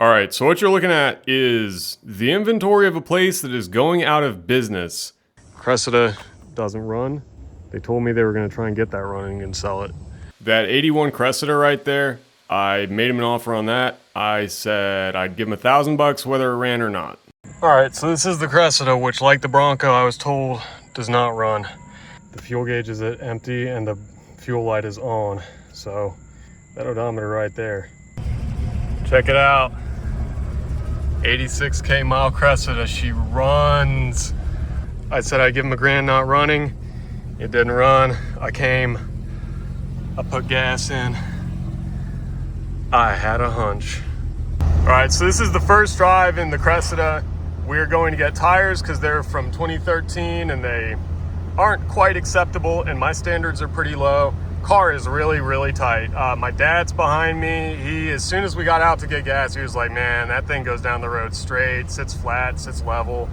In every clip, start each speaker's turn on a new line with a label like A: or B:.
A: All right, so what you're looking at is the inventory of a place that is going out of business. Cressida doesn't run. They told me they were going to try and get that running and sell it. That 81 Cressida right there, I made him an offer on that. I said I'd give him $1,000 whether it ran or not. All right, so this is the Cressida, which, like the Bronco, I was told does not run. The fuel gauge is at empty and the fuel light is on. So that odometer right there. Check it out. 86K mile Cressida, she runs. I said I'd give him $1,000 not running. It didn't run. I came, I put gas in. I had a hunch. All right, so this is the first drive in the Cressida. We're going to get tires because they're from 2013 and they aren't quite acceptable and my standards are pretty low. Car is really, really tight. My dad's behind me. As soon as we got out to get gas, he was like, man, that thing goes down the road straight, sits flat, sits level.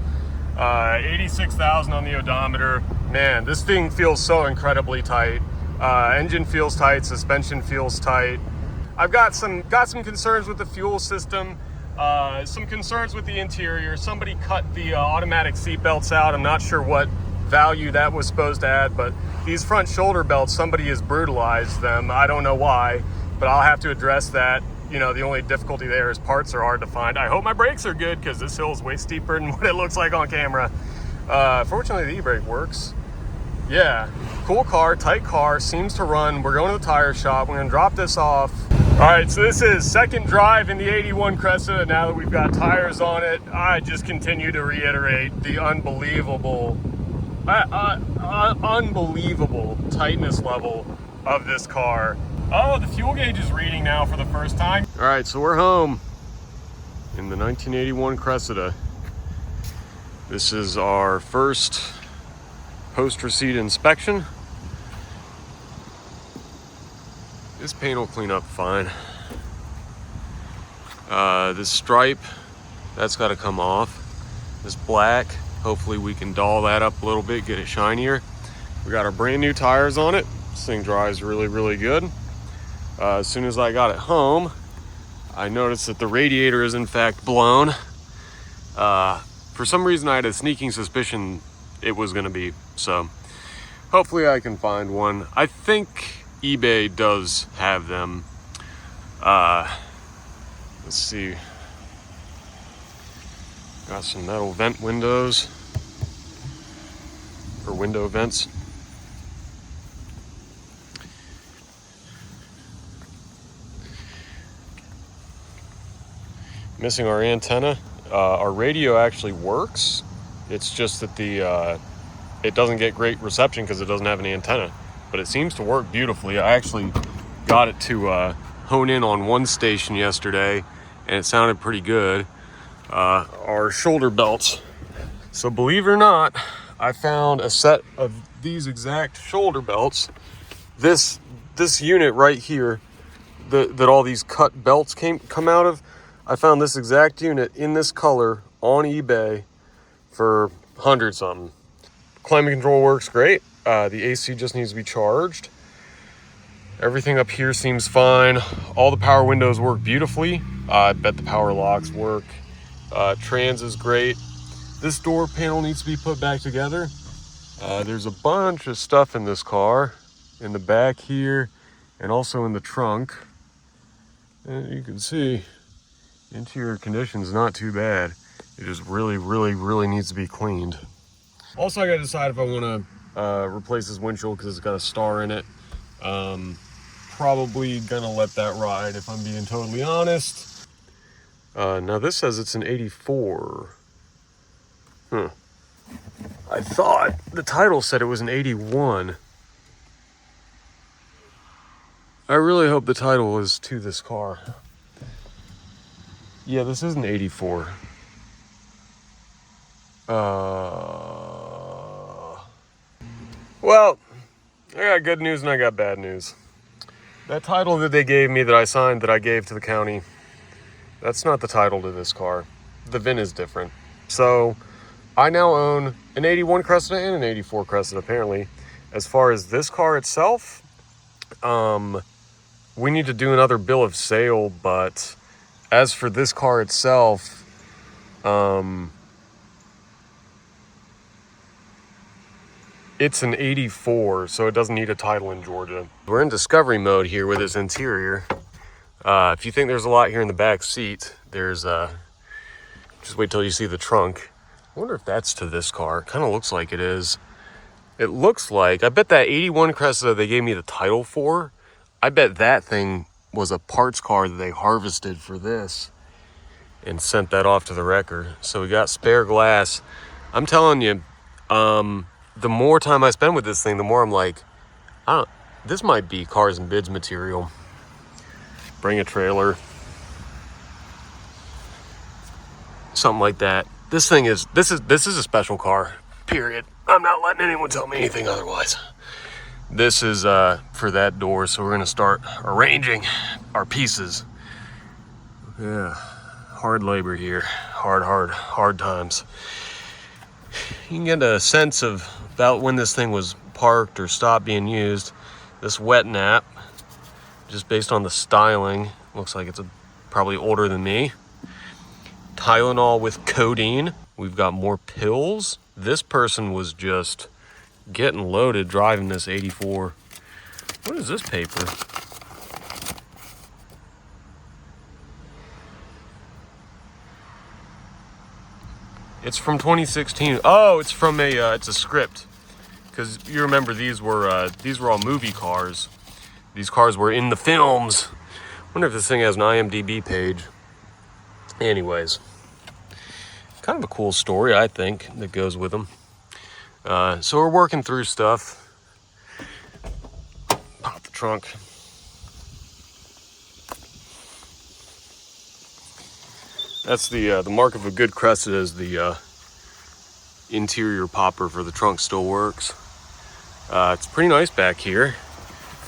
A: 86,000 on the odometer. Man, this thing feels so incredibly tight. Engine feels tight, suspension feels tight. I've got some concerns with the fuel system, some concerns with the interior. Somebody cut the automatic seat belts out. I'm not sure what value that was supposed to add, but these front shoulder belts, somebody has brutalized them. I don't know why, but I'll have to address that. You know, the only difficulty there is parts are hard to find. I hope my brakes are good because this hill is way steeper than what it looks like on camera. Fortunately, the e-brake works. Yeah, cool car, tight car, seems to run. We're going to the tire shop. We're gonna drop this off. All right, so this is second drive in the 81 Cressida. Now that we've got tires on it, I just continue to reiterate the unbelievable tightness level of this car. Oh, the fuel gauge is reading now for the first time. All right, so we're home in the 1981 Cressida. This is our first post-receipt inspection. This paint will clean up fine. This stripe, that's got to come off. This black, hopefully we can doll that up a little bit, get it shinier. We got our brand new tires on it. This thing dries really, really good. As soon as I got it home, I noticed that the radiator is in fact blown. For some reason I had a sneaking suspicion it was gonna be, so hopefully I can find one. I think eBay does have them. Let's see. Got some metal vent windows, or window vents. Missing our antenna. Our radio actually works. It's just that it doesn't get great reception because it doesn't have an antenna, but it seems to work beautifully. I actually got it to hone in on one station yesterday and it sounded pretty good. Our shoulder belts. So believe it or not, I found a set of these exact shoulder belts. This unit right here that all these cut belts come out of, I found this exact unit in this color on eBay for $100 something. Climate control works great. The AC just needs to be charged. Everything up here seems fine. All the power windows work beautifully. I bet the power locks work. Trans is great. This door panel needs to be put back together. There's a bunch of stuff in this car, in the back here, and also in the trunk. And you can see, interior condition is not too bad. It just really, really, really needs to be cleaned. Also, I gotta decide if I wanna replace this windshield because it's got a star in it. Probably gonna let that ride if I'm being totally honest. Now this says it's an 84. I thought the title said it was an 81. I really hope the title is to this car. Yeah, this is an 84. Well, I got good news and I got bad news. That title that they gave me that I signed that I gave to the county, that's not the title to this car. The VIN is different. So I now own an 81 Cressida and an 84 Cressida apparently. As far as this car itself, we need to do another bill of sale, but As for this car itself, it's an 84, so it doesn't need a title in Georgia. We're in discovery mode here with this interior. If you think there's a lot here in the back seat, there's just wait till you see the trunk. I wonder if that's to this car. Kind of looks like it is. It looks like, I bet that 81 Cressida they gave me the title for, I bet that thing was a parts car that they harvested for this and sent that off to the wrecker. So we got spare glass. I'm telling you, the more time I spend with this thing, the more I'm like, this might be Cars and Bids material. Bring a trailer. Something like that. This is a special car, period. I'm not letting anyone tell me anything otherwise. This is for that door, so we're gonna start arranging our pieces. Yeah, hard labor here. Hard times. You can get a sense of about when this thing was parked or stopped being used. This wet nap, just based on the styling, looks like it's probably older than me. Tylenol with codeine. We've got more pills. This person was just getting loaded driving this 84. What is this paper? It's from 2016. Oh, it's from it's a script. Because you remember these were all movie cars. These cars were in the films. Wonder if this thing has an IMDb page. Anyways, kind of a cool story, I think, that goes with them. So we're working through stuff. Pop the trunk. That's the mark of a good Cressida is the interior popper for the trunk still works. It's pretty nice back here.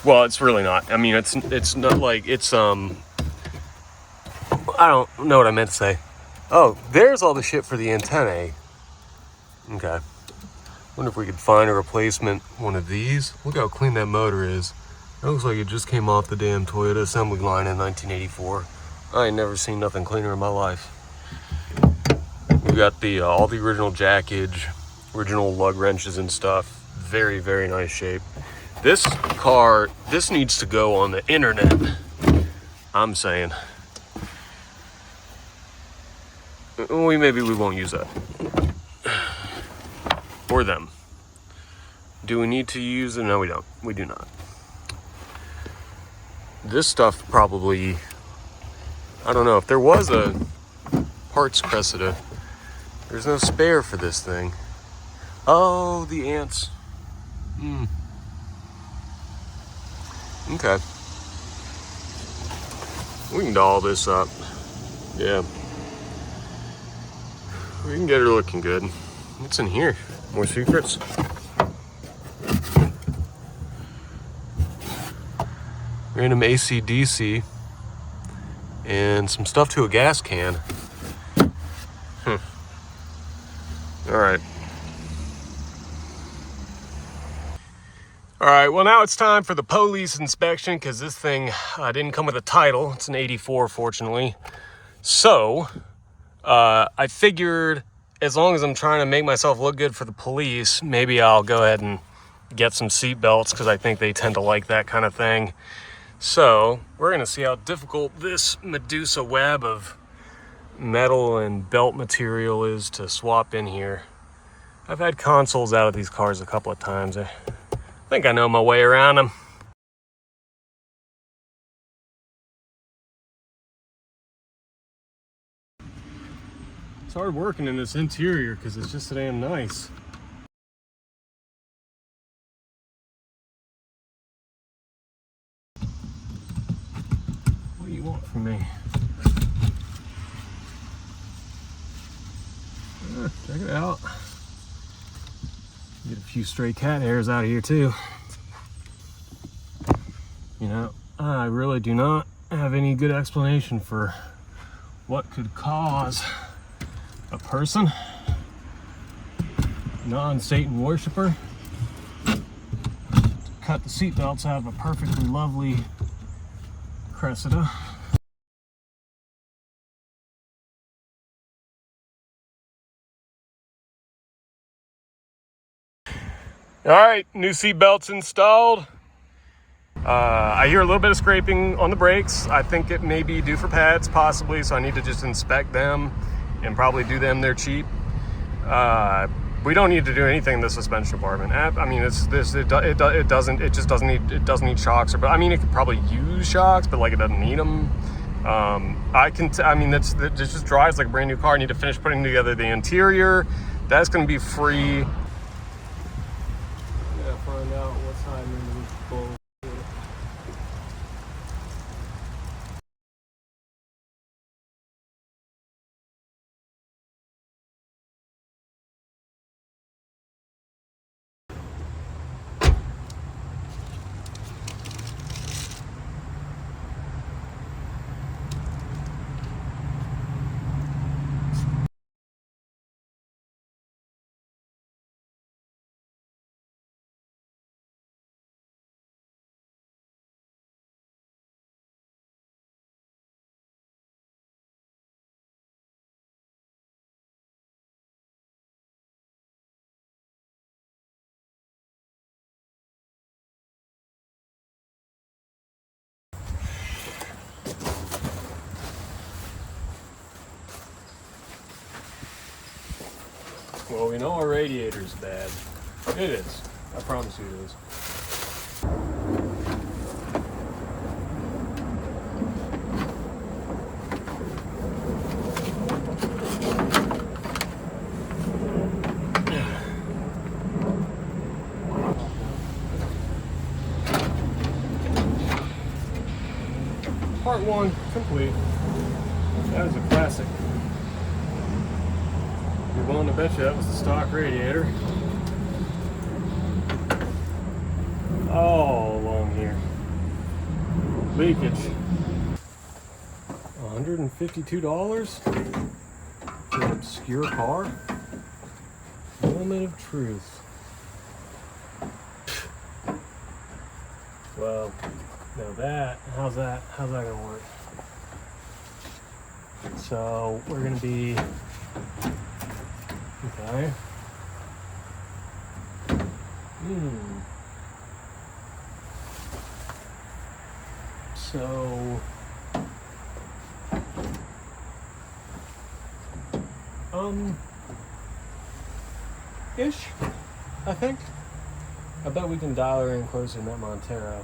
A: Well, it's really not. I mean, it's not like it's I don't know what I meant to say. Oh, there's all the shit for the antennae. Okay. Wonder if we could find a replacement one of these. Look how clean that motor is. That looks like it just came off the damn Toyota assembly line in 1984. I ain't never seen nothing cleaner in my life. We got the all the original jackage, original lug wrenches and stuff. Very, very nice shape. This car, this needs to go on the internet. I'm saying. Maybe we won't use that. Or them. Do we need to use it? No, we don't. We do not. This stuff probably, I don't know, if there was a parts Cressida, there's no spare for this thing. Oh, the ants. Okay. We can doll this up. Yeah. We can get her looking good. What's in here? More secrets? Random AC/DC. And some stuff to a gas can. Alright. Alright, well now it's time for the police inspection because this thing didn't come with a title. It's an 84, fortunately. So, I figured as long as I'm trying to make myself look good for the police, maybe I'll go ahead and get some seat belts because I think they tend to like that kind of thing. So, we're going to see how difficult this Medusa web of metal and belt material is to swap in here. I've had consoles out of these cars a couple of times. I think I know my way around them. It's hard working in this interior because it's just so damn nice. What do you want from me? Check it out. Get a few stray cat hairs out of here too. You know, I really do not have any good explanation for what could cause a person, non-Satan worshiper, to cut the seatbelts out of a perfectly lovely Cressida. All right, new seat belts installed. I hear a little bit of scraping on the brakes. I think it may be due for pads, possibly, so I need to just inspect them and probably do them. They're cheap. We don't need to do anything in the suspension department. I mean, it doesn't need shocks, or, but I mean, it could probably use shocks, but like it doesn't need them. It just drives like a brand new car. I need to finish putting together the interior. That's going to be free. Yeah, find out what's hiding in the bull. Well, we know our radiator's bad. It is. I promise you it is. Part 1 complete. That is a classic. You're willing to bet you that was the stock radiator. All along here. Leakage. $152 for an obscure car? Moment of truth. Well, now that, how's that gonna work? So we're gonna be, okay. So, ish, I think. I bet we can dial her in closer than that Montero.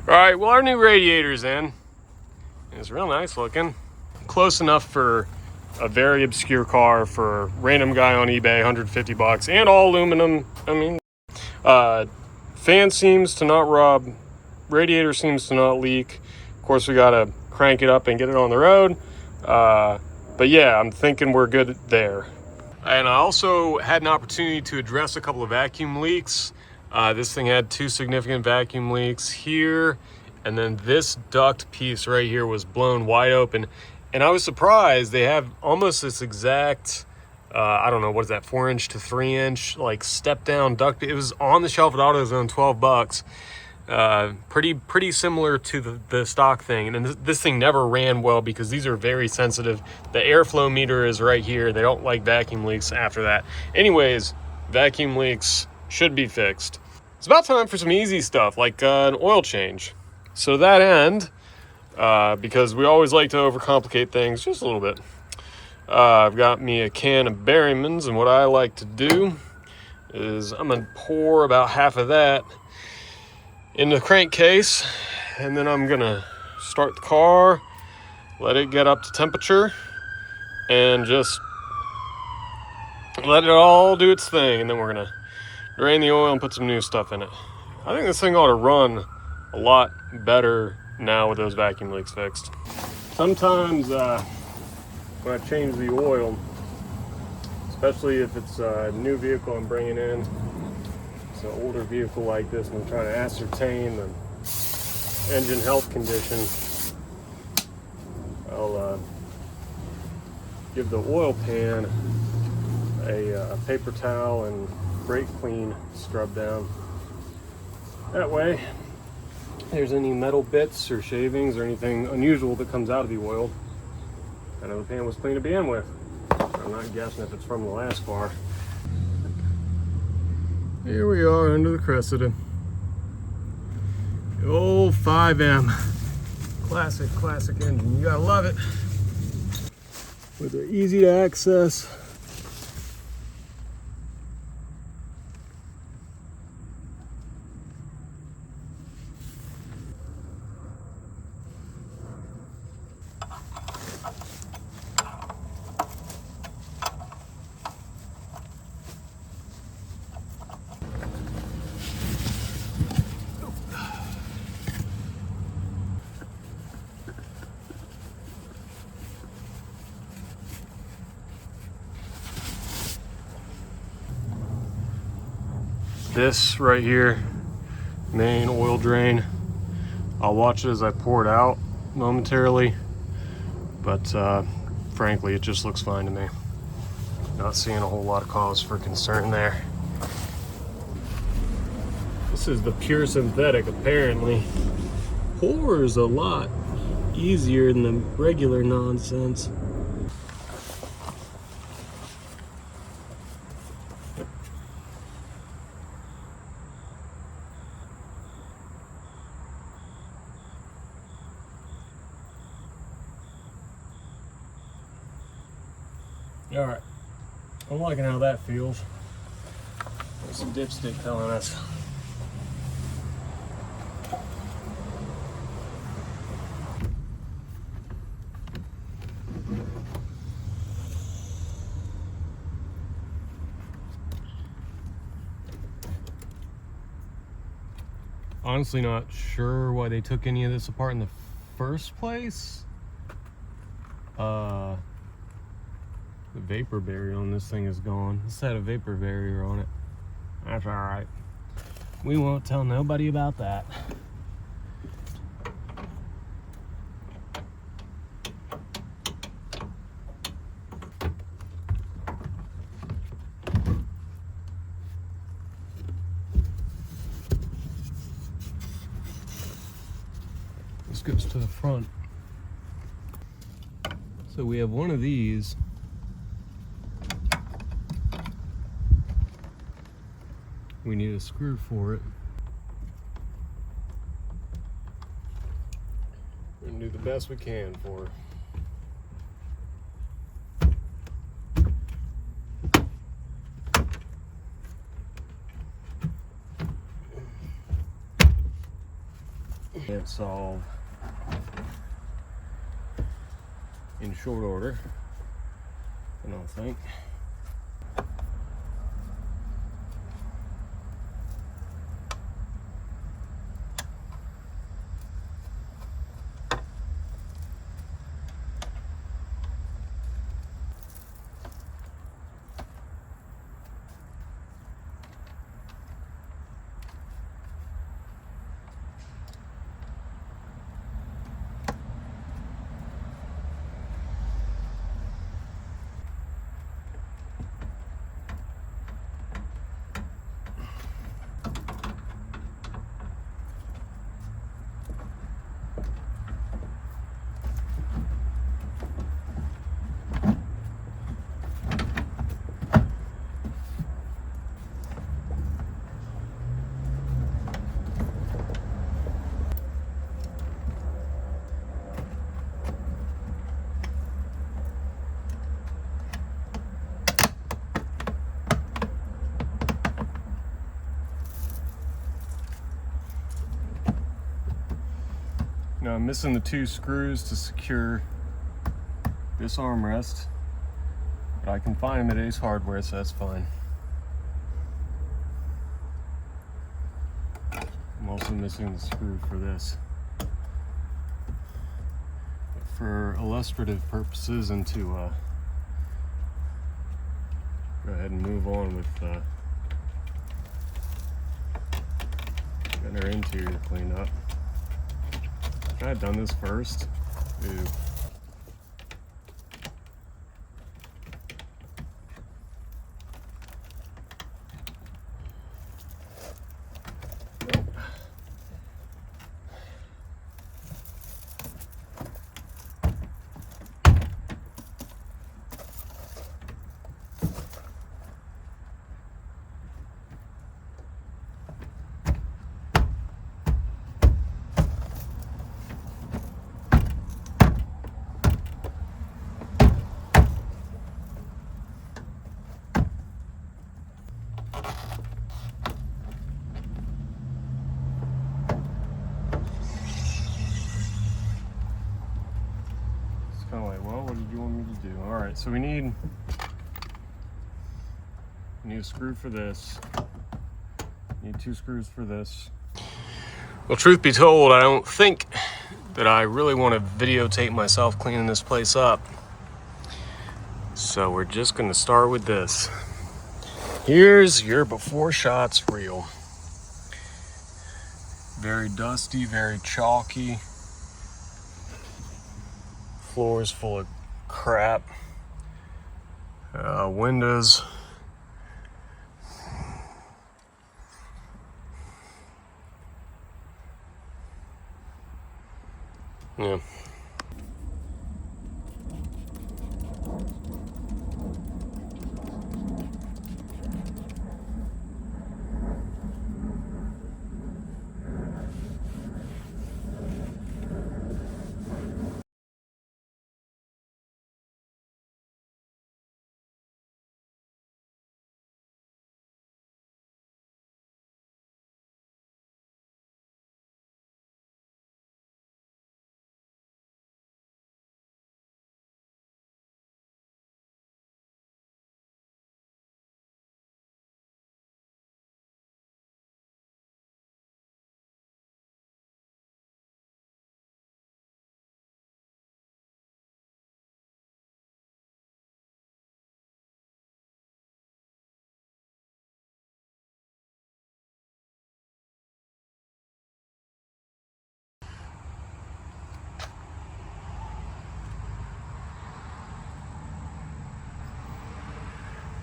A: All right, well, our new radiator's in. It's real nice looking. Close enough for a very obscure car for a random guy on eBay, $150, and all aluminum. I mean, fan seems to not rub, radiator seems to not leak. Of course, we gotta crank it up and get it on the road. But yeah, I'm thinking we're good there. And I also had an opportunity to address a couple of vacuum leaks. This thing had 2 significant vacuum leaks here, and then this duct piece right here was blown wide open. And I was surprised. They have almost this exact, I don't know, what is that, 4-inch to 3-inch, like step down duct. It was on the shelf at AutoZone, $12. Pretty similar to the stock thing. And this thing never ran well because these are very sensitive. The airflow meter is right here. They don't like vacuum leaks after that. Anyways, vacuum leaks should be fixed. It's about time for some easy stuff like an oil change. So to that end, because we always like to overcomplicate things just a little bit, I've got me a can of Berryman's, and what I like to do is I'm gonna pour about half of that in the crankcase, and then I'm gonna start the car, let it get up to temperature, and just let it all do its thing, and then we're gonna drain the oil and put some new stuff in it. I think this thing ought to run a lot better now with those vacuum leaks fixed. Sometimes when I change the oil, especially if it's a new vehicle I'm bringing in, it's an older vehicle like this, and I'm trying to ascertain the engine health condition, I'll give the oil pan a paper towel and brake clean scrub down. That way, if there's any metal bits or shavings or anything unusual that comes out of the oil, I know the pan was clean to begin with. I'm not guessing if it's from the last bar. Here we are under the Cressida. The old 5M. Classic engine. You gotta love it. With the easy to access. This right here, main oil drain. I'll watch it as I pour it out momentarily, but frankly, it just looks fine to me. Not seeing a whole lot of cause for concern there. This is the pure synthetic, apparently. Pours a lot easier than the regular nonsense. All right, I'm liking how that feels. There's some dipstick telling us. Honestly, not sure why they took any of this apart in the first place. The vapor barrier on this thing is gone. This had a vapor barrier on it. That's all right. We won't tell nobody about that. This goes to the front. So we have one of these. We need a screw for it. We're gonna do the best we can for her. Can't solve in short order, I don't think. Now I'm missing the two screws to secure this armrest, but I can find them at Ace Hardware, so that's fine. I'm also missing the screw for this. But for illustrative purposes and to go ahead and move on with getting our interior cleaned up. I had done this first. Ooh. kind of like, well, what did you want me to do? All right, so we need a screw for this. Need 2 screws for this. Well, truth be told, I don't think that I really want to videotape myself cleaning this place up. So we're just gonna start with this. Here's your before shots reel. Very dusty, very chalky. Floors full of crap. Windows. Yeah.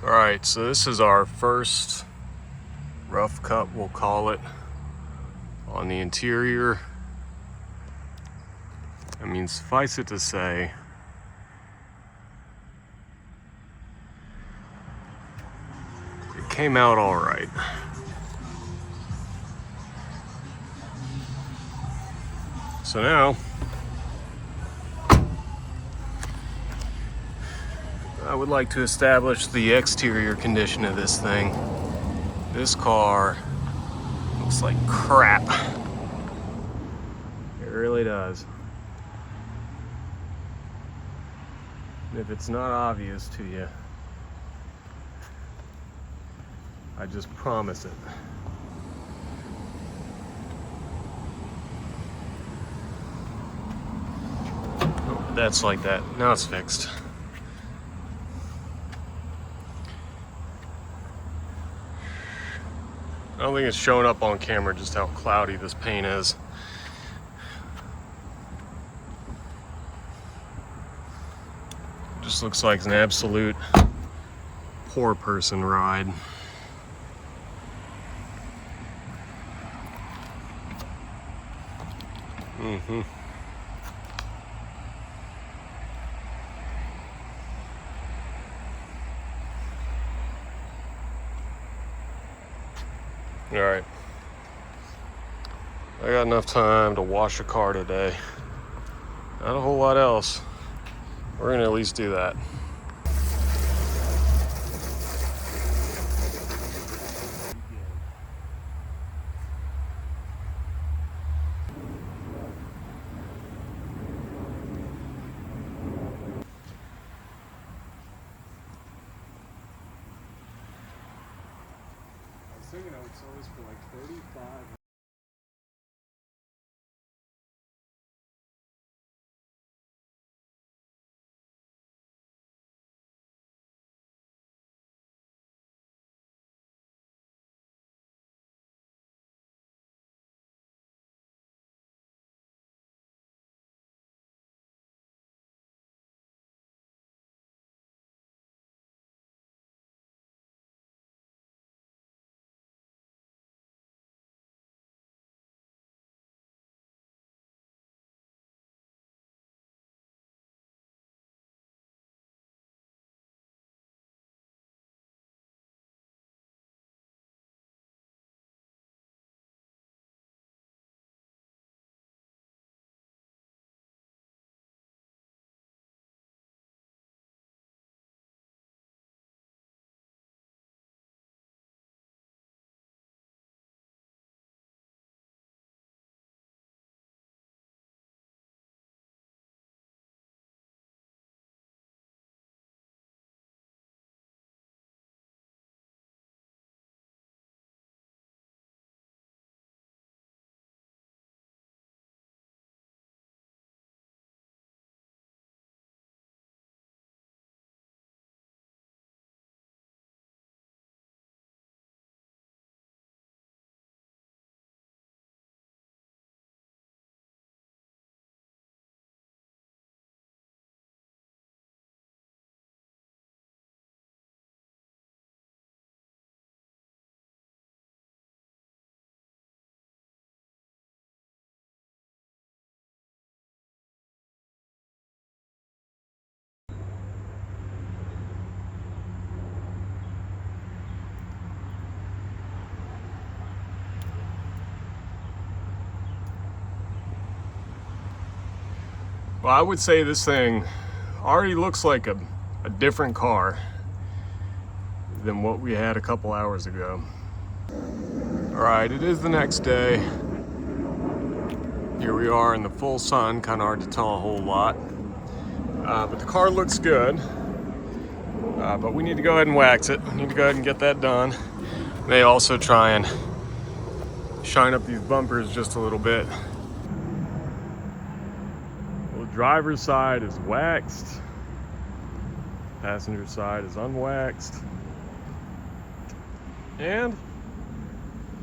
A: All right, so this is our first rough cut, we'll call it, on the interior. I mean, suffice it to say, it came out all right. So now, I would like to establish the exterior condition of this thing. This car looks like crap. It really does. And if it's not obvious to you, I just promise it. Oh, that's like that. Now it's fixed. I don't think it's showing up on camera just how cloudy this paint is. Just looks like an absolute poor person ride. Mm-hmm. All right. I got enough time to wash a car today. Not a whole lot else. We're gonna at least do that. I was thinking I would sell this for like 35. Well, I would say this thing already looks like a different car than what we had a couple hours ago. All right, it is the next day. Here we are in the full sun, kind of hard to tell a whole lot. But the car looks good. But we need to go ahead and wax it. We need to go ahead and get that done. May also try and shine up these bumpers just a little bit. Well, the driver's side is waxed. Passenger side is unwaxed. And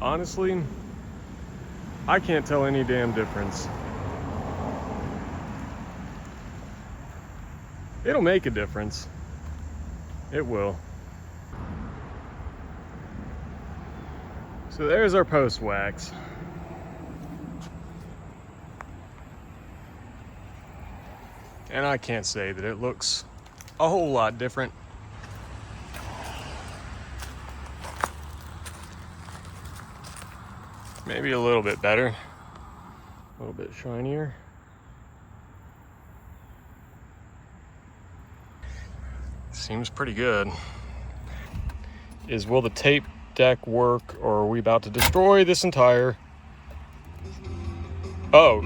A: honestly, I can't tell any damn difference. It'll make a difference. It will. So there's our post wax. And I can't say that it looks a whole lot different. Maybe a little bit better, a little bit shinier. Seems pretty good. Will the tape deck work, or are we about to destroy this entire... Oh,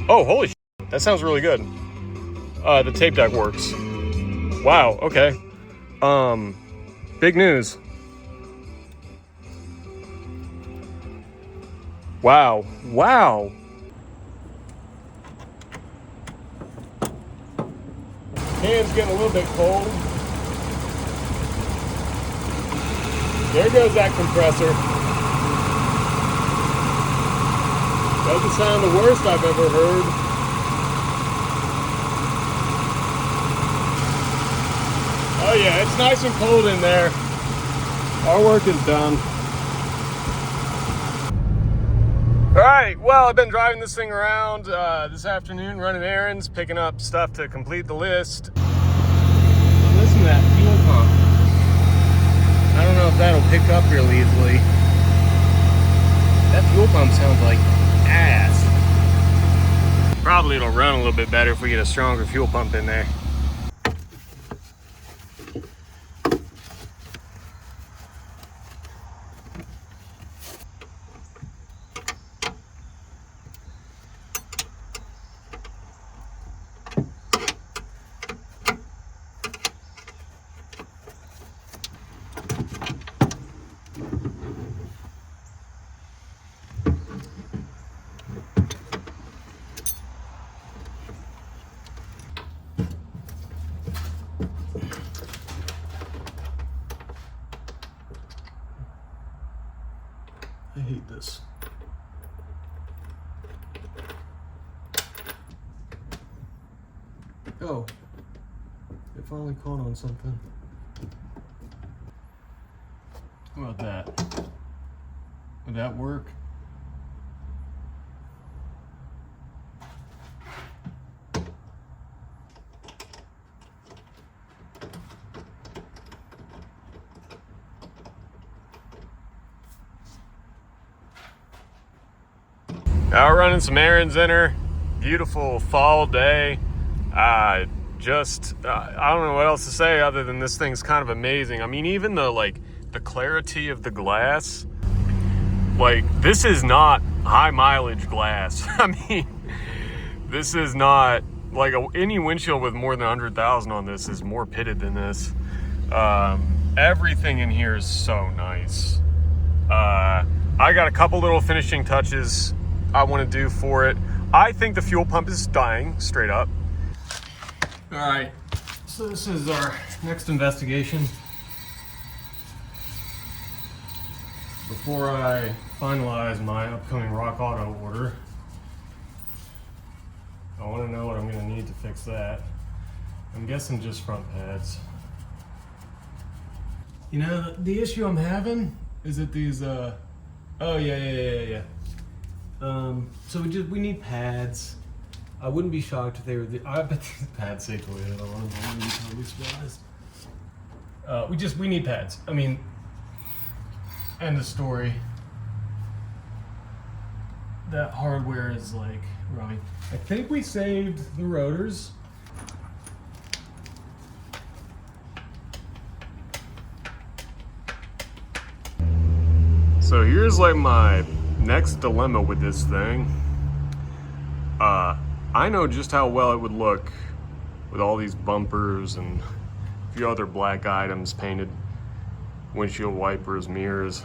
A: holy shit. That sounds really good. The tape deck works. Wow, okay. Big news. Wow. Hand's getting a little bit cold. There goes that compressor. Doesn't sound the worst I've ever heard. Oh yeah, it's nice and cold in there. Our work is done. All right, well, I've been driving this thing around this afternoon, running errands, picking up stuff to complete the list. Listen to that fuel pump. I don't know if that'll pick up real easily. That fuel pump sounds like ass. Probably it'll run a little bit better if we get a stronger fuel pump in there. I hate this. Oh, it finally caught on something. How about that? Would that work? Now we're running some errands in her. Beautiful fall day. I don't know what else to say other than this thing's kind of amazing. I mean, even the clarity of the glass, this is not high mileage glass. I mean, this is not any windshield with more than 100,000 on this is more pitted than this. Everything in here is so nice. I got a couple little finishing touches I want to do for it. I think the fuel pump is dying, straight up. All right, so this is our next investigation. Before I finalize my upcoming Rock Auto order, I want to know what I'm going to need to fix that. I'm guessing just front pads. You know, the issue I'm having is that these, oh yeah. So we need pads. I wouldn't be shocked if they were I bet these pads say Toyota on them. I wouldn't be totally surprised. We need pads. I mean, end of story. that hardware is like rummy. I think we saved the rotors. So here's like my next dilemma with this thing. I know just how well it would look with all these bumpers and a few other black items painted, windshield wipers, mirrors.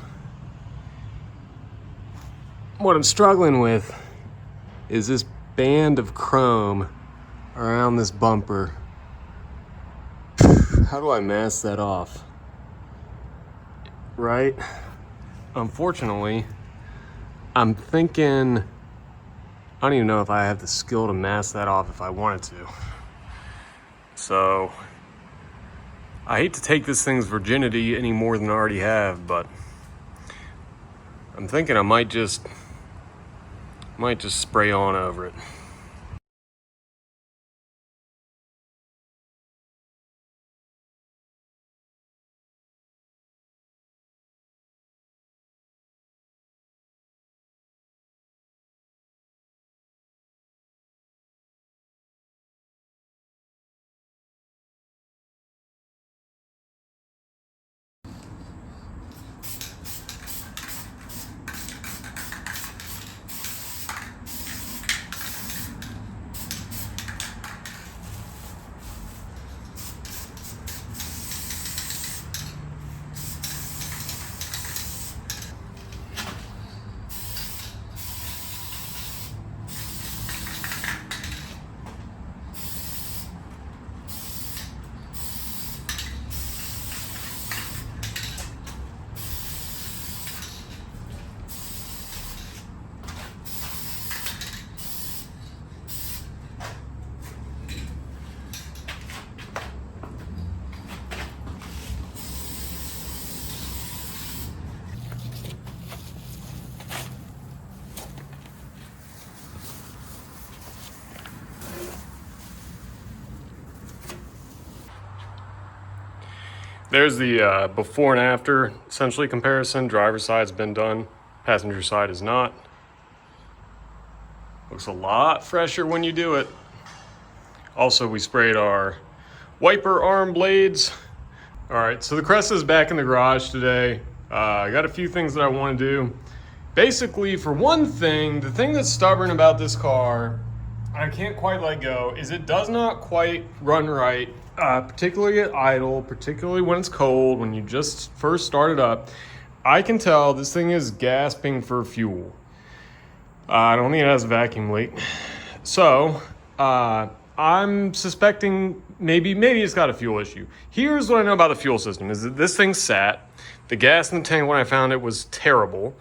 A: What I'm struggling with is this band of chrome around this bumper. How do I mask that off? Right? Unfortunately, I'm thinking, I don't even know if I have the skill to mask that off if I wanted to. So, I hate to take this thing's virginity any more than I already have, but I'm thinking I might just spray on over it. There's the before and after essentially comparison. Driver's side's been done, passenger side is not. Looks a lot fresher when you do it. Also, we sprayed our wiper arm blades. All right, so the Cressida is back in the garage today. I got a few things that I want to do. Basically, for one thing, the thing that's stubborn about this car, I can't quite let go, is it does not quite run right. Particularly at idle, particularly when it's cold, when you just first start it up. I can tell this thing is gasping for fuel. I don't think it has a vacuum leak. So, I'm suspecting maybe it's got a fuel issue. Here's what I know about the fuel system, is that this thing sat. The gas in the tank when I found it was terrible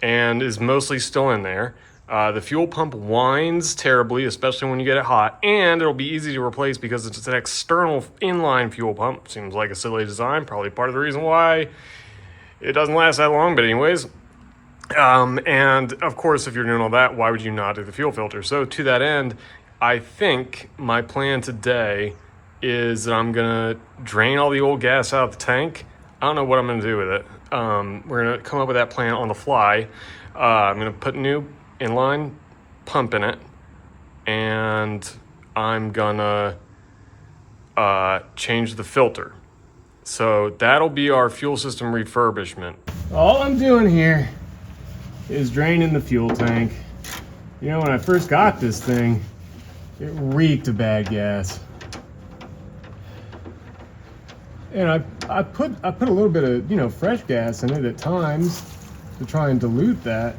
A: and is mostly still in there. The fuel pump whines terribly, especially when you get it hot, and it'll be easy to replace because it's an external inline fuel pump. Seems like a silly design, probably part of the reason why it doesn't last that long, but anyways. And of course, if you're doing all that, why would you not do the fuel filter? So to that end, I think my plan today is that I'm gonna drain all the old gas out of the tank. I don't know what I'm gonna do with it. We're gonna come up with that plan on the fly. I'm gonna put new inline pump in it, and I'm gonna change the filter. So that'll be our fuel system refurbishment. All I'm doing here is draining the fuel tank. You know, when I first got this thing, it reeked of bad gas. And I put a little bit of, fresh gas in it at times to try and dilute that.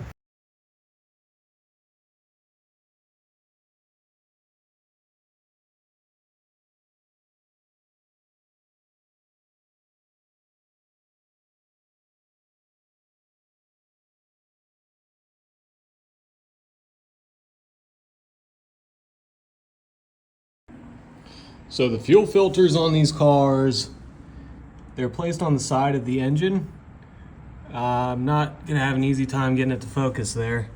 A: So the fuel filters on these cars, they're placed on the side of the engine. I'm not gonna have an easy time getting it to focus there.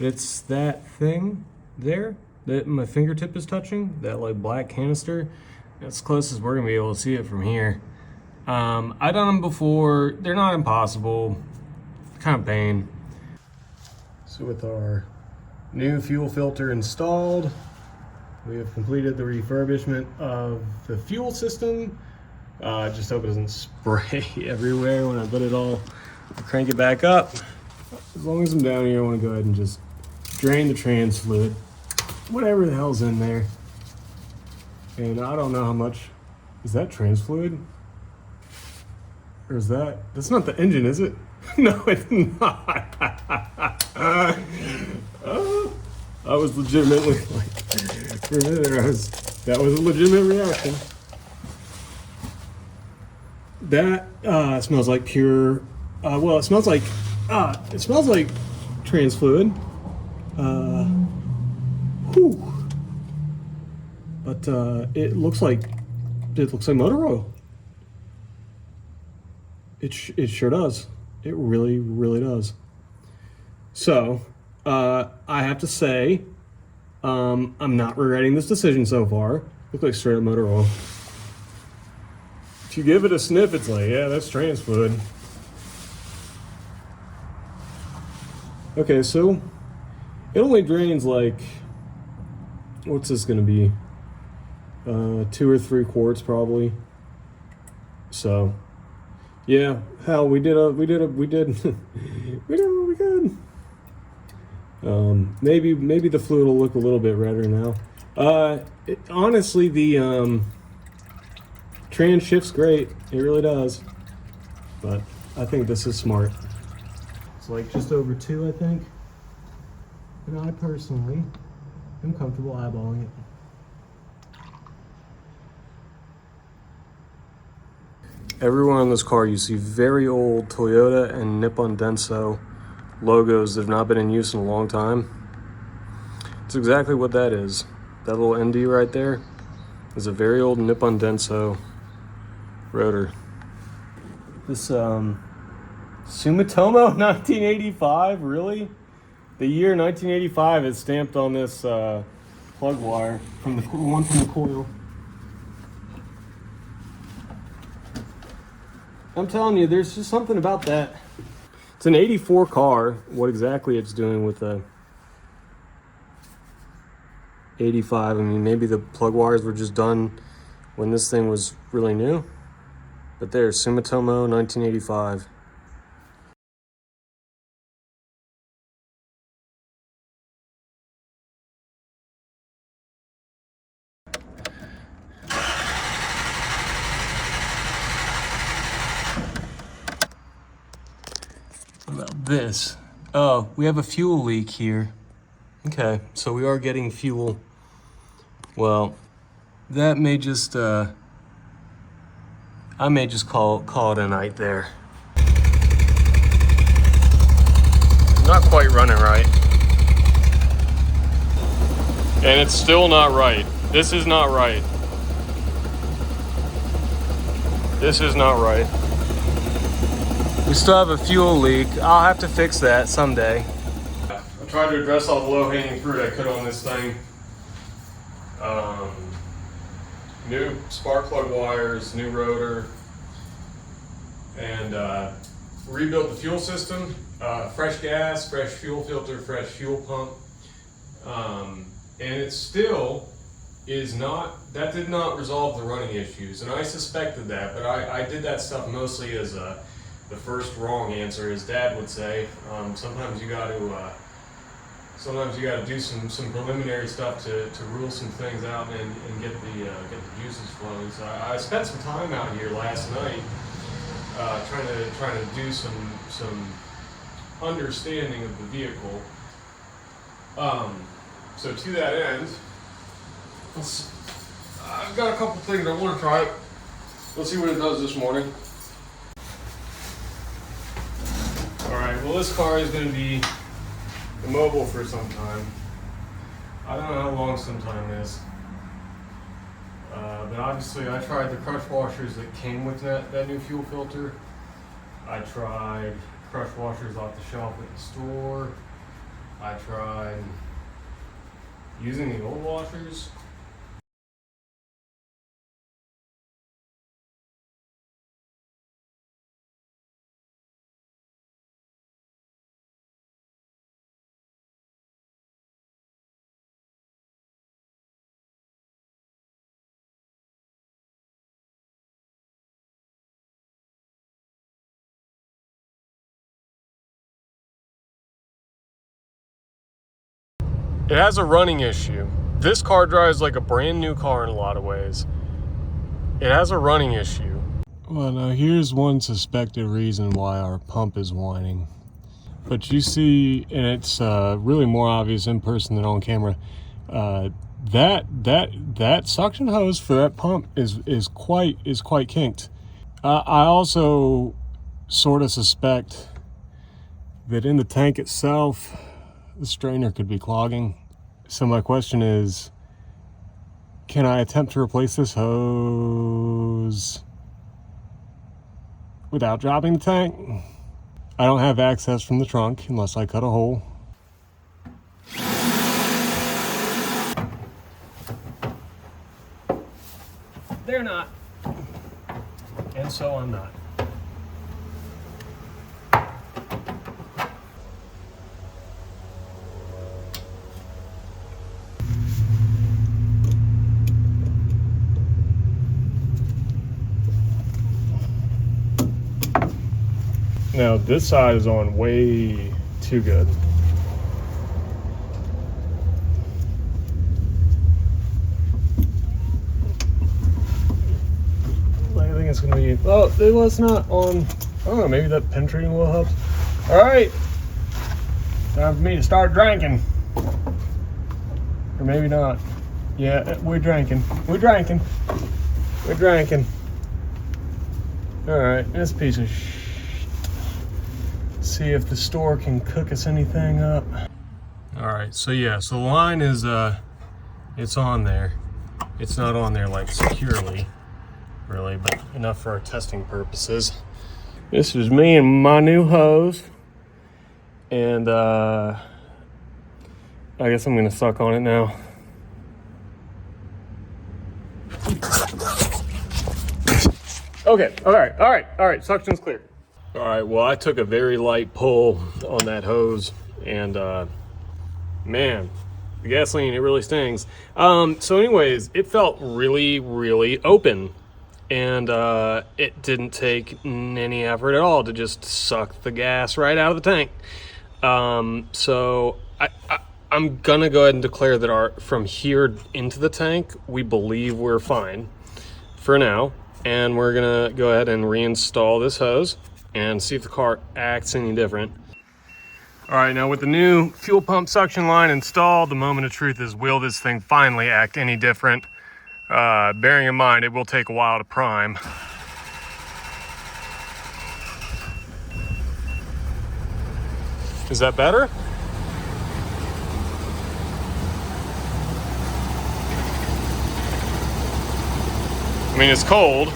A: It's that thing there that my fingertip is touching, that like black canister. That's close as we're gonna be able to see it from here. I've done them before. They're not impossible, kind of pain. So with our new fuel filter installed, we have completed the refurbishment of the fuel system. Just hope it doesn't spray everywhere when I put it all, crank it back up. As long as I'm down here, I want to go ahead and just drain the trans fluid, whatever the hell's in there. And I don't know how much, is that trans fluid? Or is that's not the engine, is it? No, it's not. I was legitimately like, for a minute there, that was a legitimate reaction. That smells like pure, well, it smells like trans fluid. But it looks like motor oil. It sure does. It really, really does. So, I have to say, I'm not regretting this decision so far. Looks like straight up motor oil. If you give it a sniff, it's like, yeah, that's trans fluid. Okay, so it only drains like, what's this gonna be? 2 or 3 quarts probably. So, yeah, hell, we did what we could. Maybe the fluid will look a little bit redder now. Honestly, the trans shift's great. It really does. But I think this is smart. It's like just over 2, I think. And I personally am comfortable eyeballing it. Everyone on this car, you see very old Toyota and Nippon Denso logos that have not been in use in a long time. It's exactly what that is. That little ND right there is a very old Nippon Denso rotor. This Sumitomo 1985, really? The year 1985 is stamped on this plug wire from the one from the coil. I'm telling you, there's just something about that. It's an 84 car. What exactly it's doing with a 85, I mean, maybe the plug wires were just done when this thing was really new. But there's Sumitomo 1985. What about this? Oh, we have a fuel leak here. Okay, so we are getting fuel. Well, that may just, I may just call it a night there. Not quite running right. And it's still not right. This is not right. This is not right. We still have a fuel leak. I'll have to fix that someday. I tried to address all the low-hanging fruit I could on this thing. New spark plug wires, new rotor, and rebuilt the fuel system. Fresh gas, fresh fuel filter, fresh fuel pump. And it still is not, that did not resolve the running issues. And I suspected that, but I did that stuff mostly as the first wrong answer, as Dad would say. Sometimes you got to do some preliminary stuff to rule some things out and get the juices flowing. So I spent some time out here last night trying to do some understanding of the vehicle. So to that end, I've got a couple things I want to try. Let's see what it does this morning. All right. Well, this car is going to be immobile for some time. I don't know how long some time is. But obviously I tried the crush washers that came with that new fuel filter. I tried crush washers off the shelf at the store. I tried using the old washers. It has a running issue. This car drives like a brand new car in a lot of ways. It has a running issue. Well, now here's one suspected reason why our pump is whining. But you see, and it's really more obvious in person than on camera, that suction hose for that pump is quite kinked. I also sort of suspect that in the tank itself, the strainer could be clogging. So my question is, can I attempt to replace this hose without dropping the tank? I don't have access from the trunk unless I cut a hole. They're not. And so I'm not. Now this side is on way too good. I think it's gonna be, oh, it was not on, I don't know, maybe that penetrating will help. All right, time for me to start drinking. Or maybe not. Yeah, we're drinking. We're drinking. We're drinking. All right, this piece of see if the store can cook us anything up. All right, so yeah, so the line is it's on there. It's not on there like securely, really, but enough for our testing purposes. This is me and my new hose, and I guess I'm gonna suck on it now. Okay, all right, suction's clear. All right, well, I took a very light pull on that hose, and man, the gasoline, it really stings. So anyways, it felt really, really open, and it didn't take any effort at all to just suck the gas right out of the tank. So I'm gonna go ahead and declare that from here into the tank, we believe we're fine for now, and we're gonna go ahead and reinstall this hose and see if the car acts any different. All right, now with the new fuel pump suction line installed, the moment of truth is, will this thing finally act any different? Bearing in mind, it will take a while to prime. Is that better? I mean, it's cold.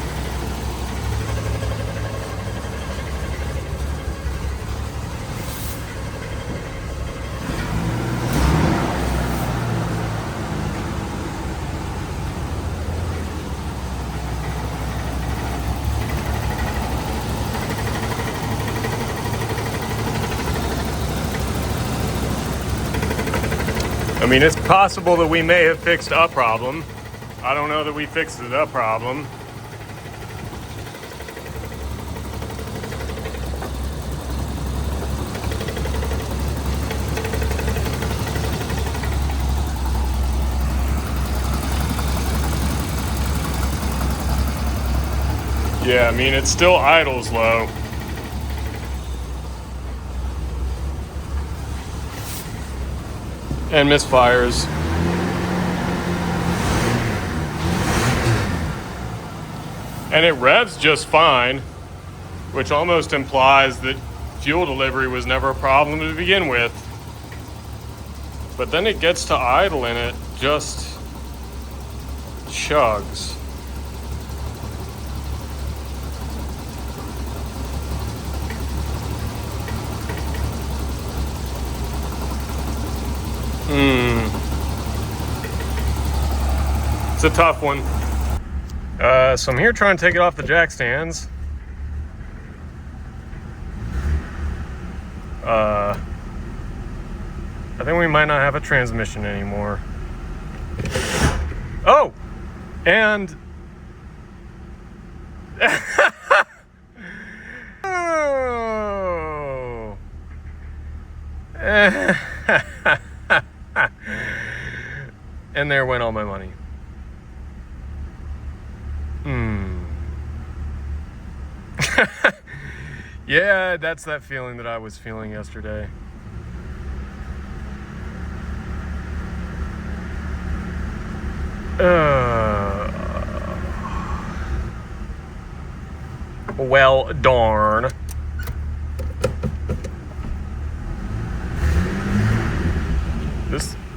A: I mean, it's possible that we may have fixed a problem. I don't know that we fixed the problem. Yeah, I mean, it still idles low. And misfires. And it revs just fine, which almost implies that fuel delivery was never a problem to begin with. But then it gets to idle and it just chugs. It's a tough one. So I'm here trying to take it off the jack stands. I think we might not have a transmission anymore. Oh! And... oh! And there went all my money. Yeah, that's that feeling that I was feeling yesterday. Well, darn.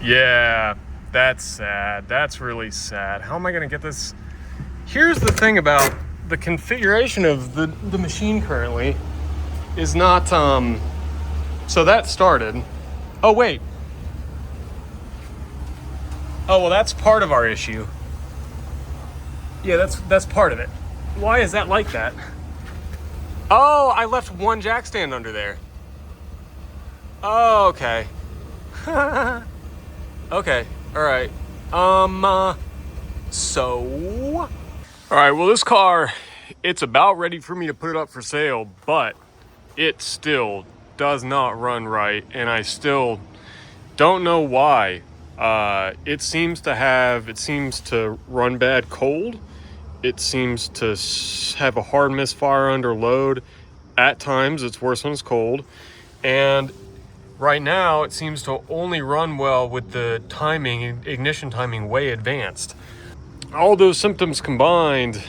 A: Yeah, that's sad. That's really sad. How am I gonna get this? Here's the thing about the configuration of the machine currently is not, so that started. Oh, wait. Oh, well, that's part of our issue. Yeah, that's part of it. Why is that like that? Oh, I left one jack stand under there. Oh, okay. Okay, all right. So... All right, well, this car, it's about ready for me to put it up for sale, but it still does not run right, and I still don't know why. It seems to run bad cold. It seems to have a hard misfire under load. At times, it's worse when it's cold. And right now, it seems to only run well with the ignition timing way advanced. All those symptoms combined,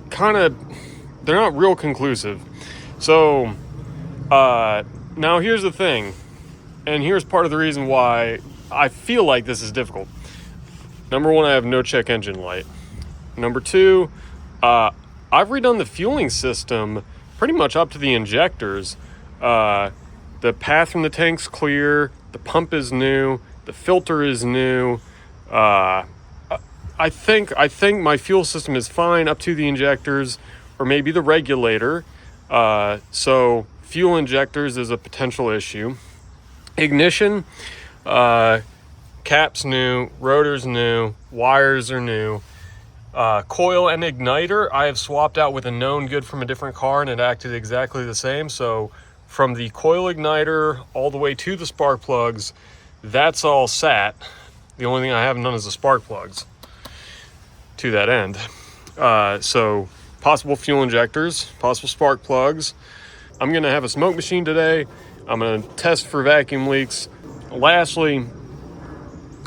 A: they're not real conclusive. So, now here's the thing, and here's part of the reason why I feel like this is difficult. Number one, I have no check engine light. Number two, I've redone the fueling system pretty much up to the injectors. The path from the tank's clear, the pump is new, the filter is new. I think my fuel system is fine up to the injectors, or maybe the regulator. So fuel injectors is a potential issue. Ignition, cap's new, rotor's new, wires are new. Coil and igniter, I have swapped out with a known good from a different car, and it acted exactly the same. So from the coil igniter all the way to the spark plugs, that's all sat. The only thing I haven't done is the spark plugs to that end. So possible fuel injectors, possible spark plugs. I'm gonna have a smoke machine today. I'm gonna test for vacuum leaks. Lastly,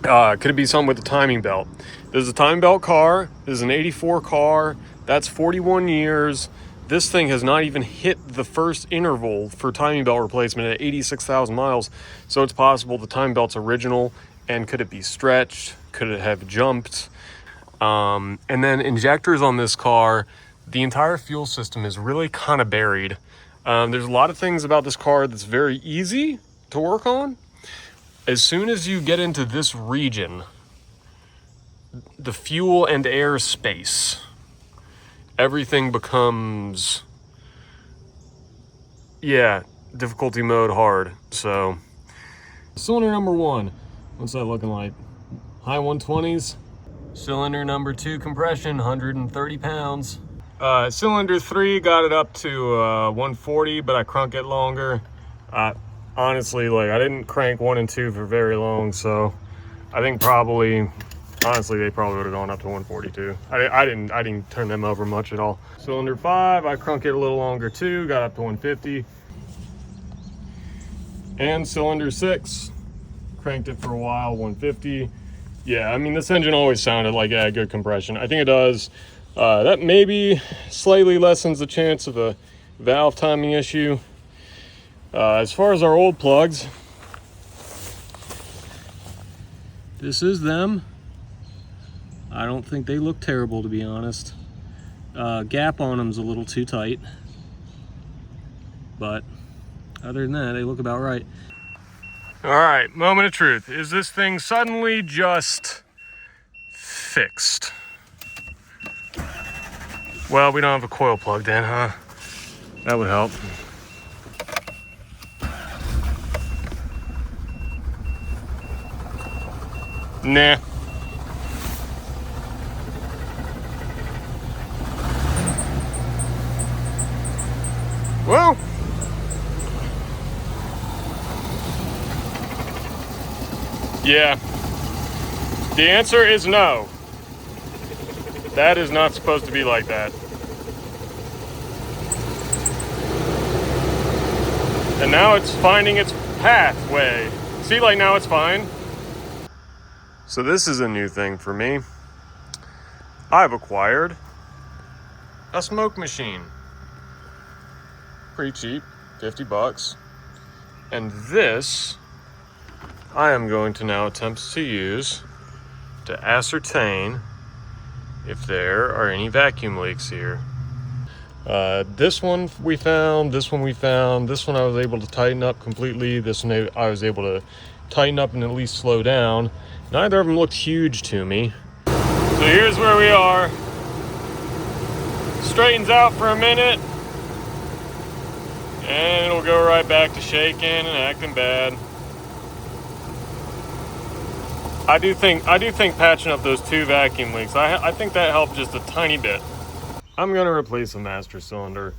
A: could it be something with the timing belt? This is a timing belt car. This is an 84 car. That's 41 years. This thing has not even hit the first interval for timing belt replacement at 86,000 miles. So it's possible the timing belt's original. And could it be stretched? Could it have jumped? And then injectors on this car, the entire fuel system is really kind of buried. There's a lot of things about this car that's very easy to work on. As soon as you get into this region, the fuel and air space, everything becomes, difficulty mode hard. So, cylinder number one, what's that looking like? High 120s. Cylinder number two, compression, 130 pounds. Cylinder three, got it up to 140, but I crunk it longer. Honestly, I didn't crank 1 and 2 for very long, so I think honestly, they probably would have gone up to 142. I didn't turn them over much at all. Cylinder 5, I crunk it a little longer too, got up to 150. And cylinder 6, cranked it for a while, 150. Yeah, I mean, this engine always sounded like it had good compression. I think it does. That maybe slightly lessens the chance of a valve timing issue. As far as our old plugs, this is them. I don't think they look terrible, to be honest. Gap on them's a little too tight, but other than that, they look about right. All right, moment of truth. Is this thing suddenly just fixed? Well, we don't have a coil plugged in, huh? That would help. Nah. Well, yeah. The answer is no. That is not supposed to be like that. And now it's finding its pathway. See, like now it's fine. So this is a new thing for me. I've acquired a smoke machine. Pretty cheap, 50 bucks. And this, I am going to now attempt to use to ascertain if there are any vacuum leaks here. This one we found, this one we found, this one I was able to tighten up completely, this one I was able to tighten up and at least slow down. Neither of them looked huge to me. So here's where we are. Straightens out for a minute, and it'll go right back to shaking and acting bad. I do think patching up those 2 vacuum leaks, I think that helped just a tiny bit. I'm gonna replace the master cylinder.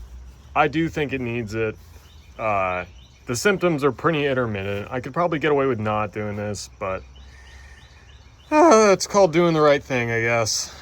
A: I do think it needs it. The symptoms are pretty intermittent. I could probably get away with not doing this, but it's called doing the right thing, I guess.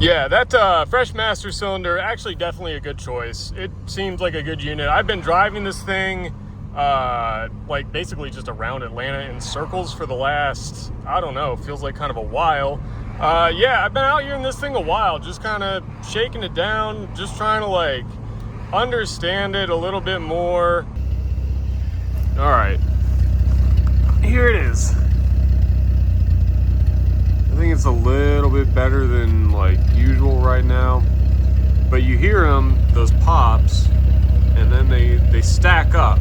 A: Yeah, that fresh master cylinder, actually definitely a good choice. It seems like a good unit. I've been driving this thing like basically just around Atlanta in circles for the last, I don't know, feels like kind of a while. Yeah, I've been out here in this thing a while, just kind of shaking it down, just trying to like understand it a little bit more. All right, here it is. I think it's a little bit better than like usual right now, but you hear them, those pops, and then they stack up.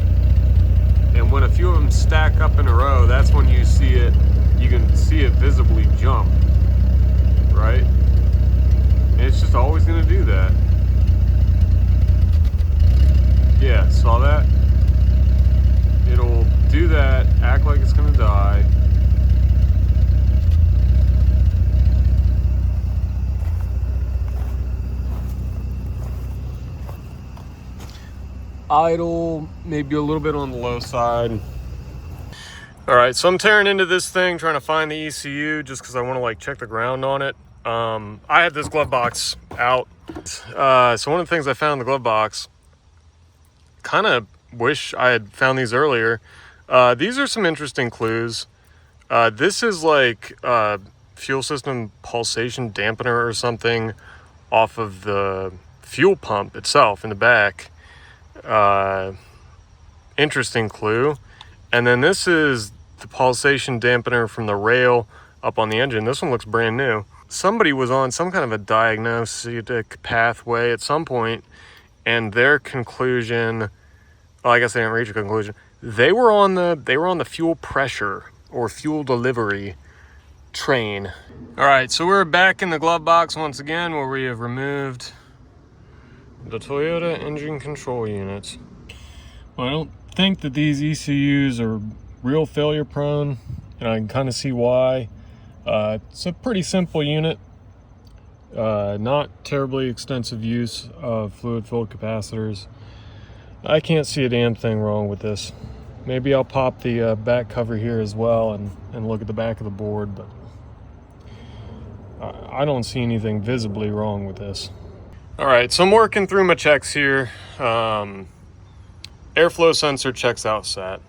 A: And when a few of them stack up in a row, that's when you see it, you can see it visibly jump, right? And it's just always gonna do that. Yeah, saw that? It'll do that, act like it's gonna die. Idle, maybe a little bit on the low side. All right, so I'm tearing into this thing, trying to find the ECU just because I want to like check the ground on it. I had this glove box out. So one of the things I found in the glove box, kind of wish I had found these earlier. These are some interesting clues. This is like a fuel system pulsation dampener or something off of the fuel pump itself in the back. Interesting clue. And then this is the pulsation dampener from the rail up on the engine. This one looks brand new. Somebody was on some kind of a diagnostic pathway at some point, and their conclusion, well, I guess they didn't reach a conclusion. They were on the fuel pressure or fuel delivery train. All right, so we're back in the glove box once again, where we have removed the Toyota engine control units. Well, I don't think that these ECUs are real failure prone, and I can kind of see why. It's a pretty simple unit, not terribly extensive use of fluid-filled capacitors. I can't see a damn thing wrong with this. Maybe I'll pop the back cover here as well and look at the back of the board, but I don't see anything visibly wrong with this. All right, so I'm working through my checks here. Airflow sensor checks out set.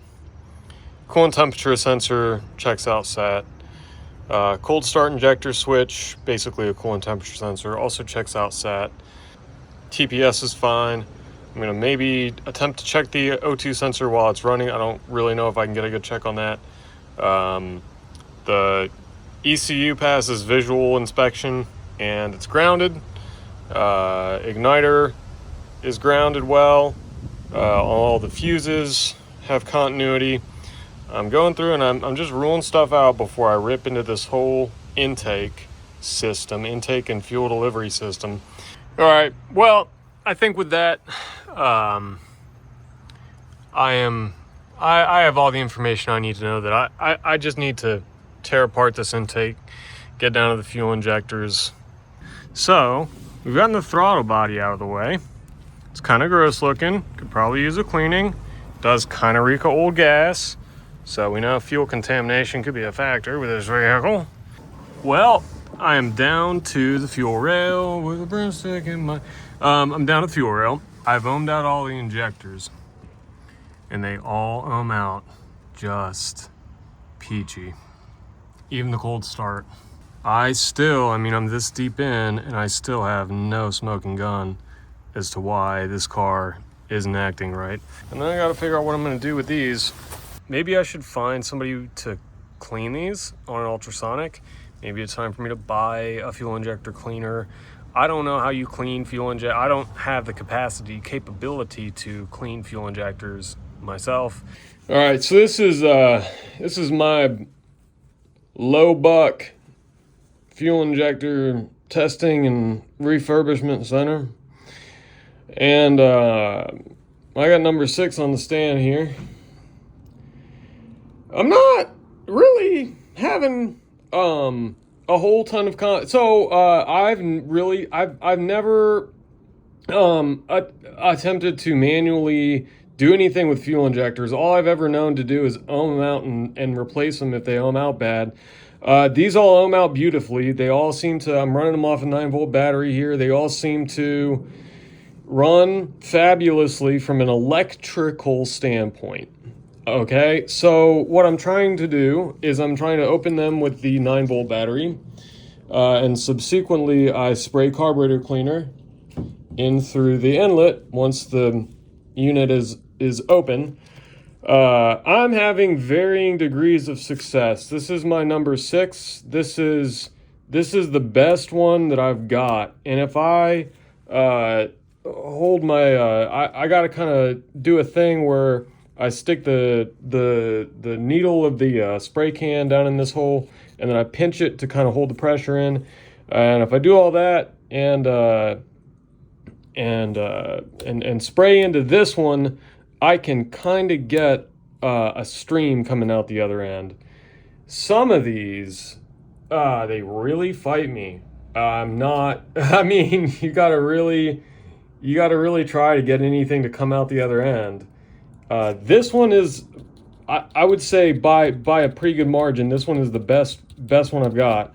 A: Coolant temperature sensor checks out set. Cold start injector switch, basically a coolant temperature sensor, also checks out set. TPS is fine. I'm gonna maybe attempt to check the O2 sensor while it's running. I don't really know if I can get a good check on that. The ECU passes visual inspection and it's grounded. Igniter is grounded well. All the fuses have continuity. I'm going through and I'm just ruling stuff out before I rip into this whole intake and fuel delivery system. All right, well, I think with that, I have all the information I need to know that I just need to tear apart this intake, get down to the fuel injectors. So we've gotten the throttle body out of the way. It's kind of gross looking, could probably use a cleaning. Does kind of reek of old gas. So we know fuel contamination could be a factor with this vehicle. Well, I am down to the fuel rail with a broomstick in my... I'm down to the fuel rail. I've ohmed out all the injectors. And they all ohm out just peachy. Even the cold start. I'm this deep in and I still have no smoking gun as to why this car isn't acting right. And then I gotta figure out what I'm gonna do with these. Maybe I should find somebody to clean these on an ultrasonic. Maybe it's time for me to buy a fuel injector cleaner. I don't know how you clean fuel injector. I don't have the capability to clean fuel injectors myself. All right, so this is my low buck fuel injector testing and refurbishment center. And I got number 6 on the stand here. I'm not really having a whole ton of I've never attempted to manually do anything with fuel injectors. All I've ever known to do is ohm them out and replace them if they ohm out bad. These all ohm out beautifully. They all seem to, I'm running them off a 9-volt battery here. They all seem to run fabulously from an electrical standpoint. Okay, so what I'm trying to do is I'm trying to open them with the 9-volt battery, and subsequently I spray carburetor cleaner in through the inlet once the unit is open. I'm having varying degrees of success. This is my number 6. This is the best one that I've got, and if I hold my I gotta kind of do a thing where I stick the needle of the spray can down in this hole, and then I pinch it to kind of hold the pressure in. And if I do all that and spray into this one, I can kind of get a stream coming out the other end. Some of these, they really fight me. You gotta really try to get anything to come out the other end. This one is, I would say by a pretty good margin, this one is the best one I've got.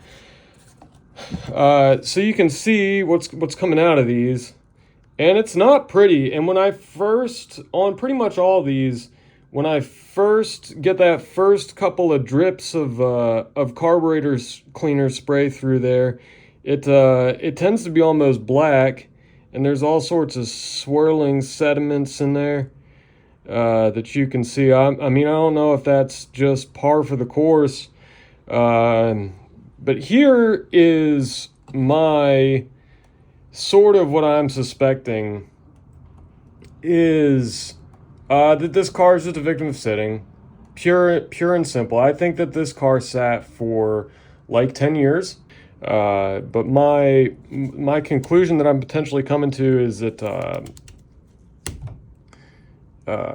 A: So you can see what's coming out of these, and it's not pretty. And when I first, on pretty much all these, when I first get that first couple of drips of carburetor cleaner spray through there, it tends to be almost black, and there's all sorts of swirling sediments in there. That you can see. I don't know if that's just par for the course, but here is my sort of what I'm suspecting is that this car is just a victim of sitting, pure and simple. I think that this car sat for like 10 years, but my conclusion that I'm potentially coming to is that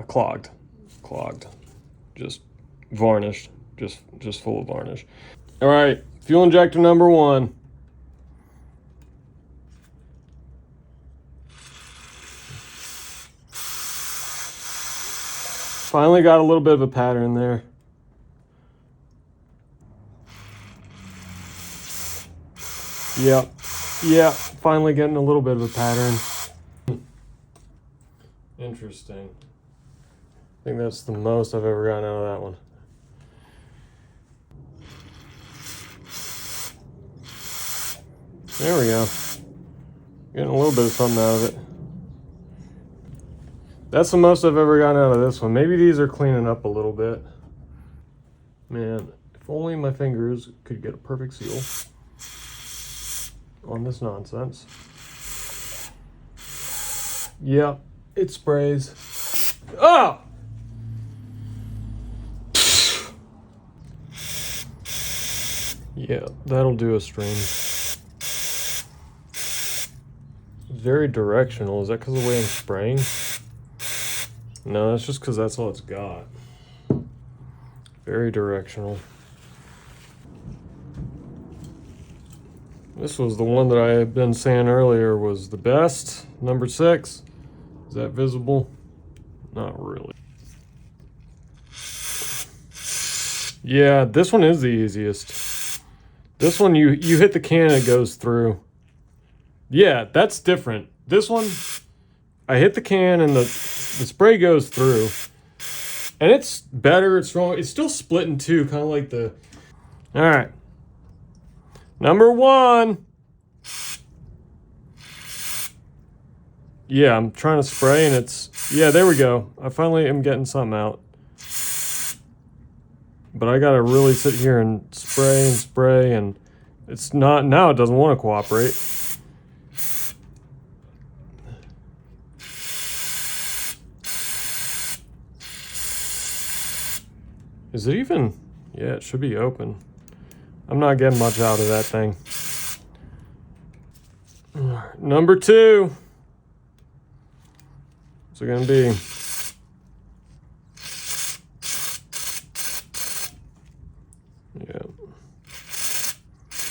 A: clogged, just varnished, just full of varnish. All right, fuel injector number 1. Finally got a little bit of a pattern there. Yeah, finally getting a little bit of a pattern. Interesting. I think that's the most I've ever gotten out of that one. There we go. Getting a little bit of something out of it. That's the most I've ever gotten out of this one. Maybe these are cleaning up a little bit. Man, if only my fingers could get a perfect seal on this nonsense. Yeah, it sprays. Oh! Yeah, that'll do a stream. Very directional. Is that because of the way I'm spraying? No, that's just because that's all it's got. Very directional. This was the one that I had been saying earlier was the best. Number 6. Is that visible? Not really. Yeah, this one is the easiest. This one, you hit the can, it goes through. Yeah, that's different. This one, I hit the can and the spray goes through. And it's better, it's strong. It's still split in two, kind of like the... All right. Number 1. Yeah, I'm trying to spray and it's... Yeah, there we go. I finally am getting something out. But I gotta really sit here and spray and it's not... Now it doesn't want to cooperate. Is it even? Yeah, it should be open. I'm not getting much out of that thing. Number 2. What's it gonna be? Yeah.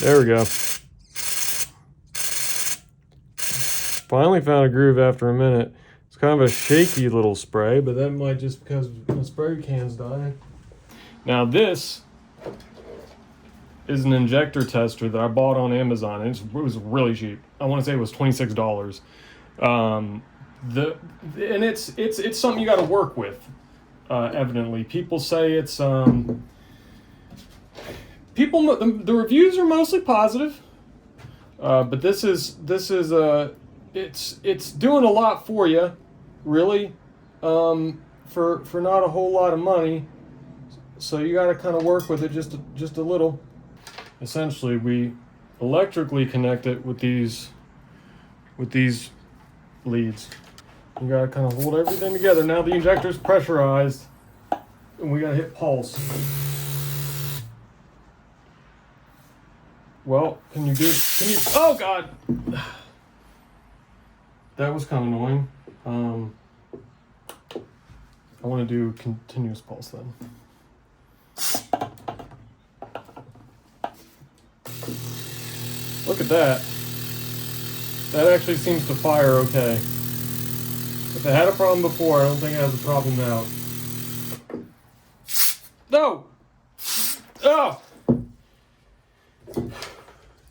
A: There we go. Finally found a groove after a minute. It's kind of a shaky little spray, but that might just because my spray can's dying. Now this is an injector tester that I bought on Amazon. And it was really cheap. I want to say it was $26. And it's something you got to work with. Evidently, people say it's the reviews are mostly positive, but this is it's doing a lot for you, really, for not a whole lot of money. So you got to kind of work with it just a little. Essentially, we electrically connect it with these leads. You got to kind of hold everything together. Now the injector's pressurized, and we got to hit pulse. Well, can you? Oh God, that was kind of annoying. I want to do continuous pulse then. Look at that. That actually seems to fire okay. If it had a problem before, I don't think it has a problem now. No! Oh!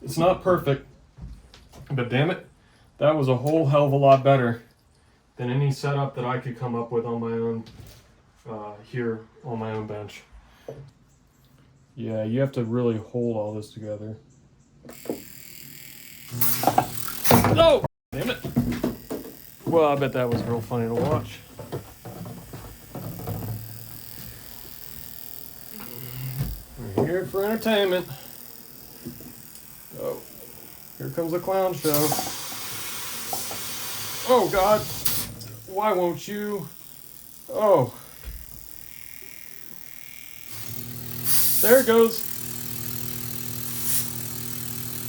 A: It's not perfect, but damn it, that was a whole hell of a lot better than any setup that I could come up with on my own, here on my own bench. Yeah, you have to really hold all this together. No! Damn it. Well, I bet that was real funny to watch. We're here for entertainment. Oh, here comes the clown show. Oh, God. Why won't you? Oh. There it goes.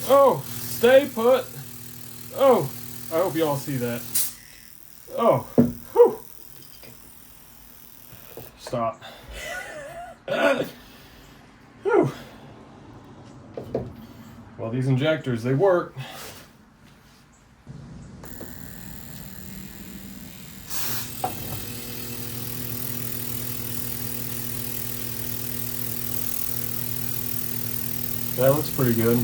A: Oh, stay put. Oh, I hope y'all see that. Oh, whew. Stop. Whew. Well, these injectors, they work. That looks pretty good.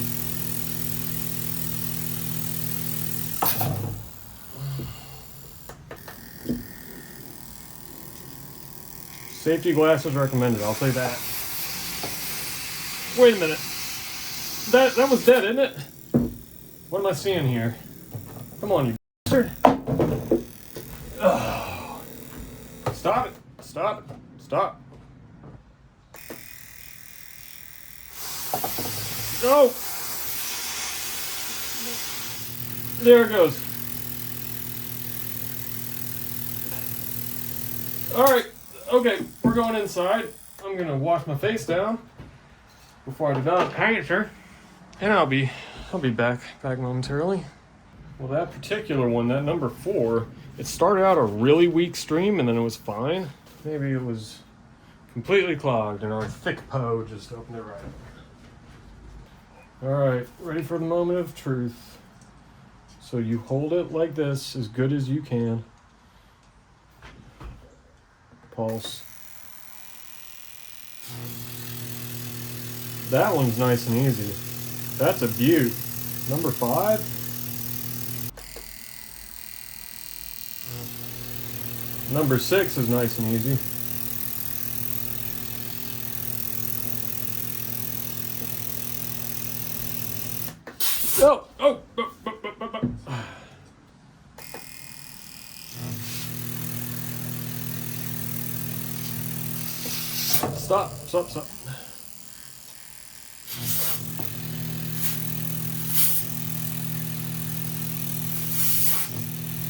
A: Safety glasses recommended, I'll say that. Wait a minute. That was dead, isn't it? What am I seeing here? Come on, you bastard. Oh. Stop it. Stop it. Stop. No. There it goes. All right. Okay, we're going inside. I'm gonna wash my face down before I do not answer, and I'll be back momentarily. Well, that particular one, that number 4, it started out a really weak stream and then it was fine. Maybe it was completely clogged and our thick Poe just opened it right up. All right, ready for the moment of truth. So you hold it like this as good as you can. Pulse. That one's nice and easy. That's a beaut. Number 5. Number 6 is nice and easy. Oh. Stop.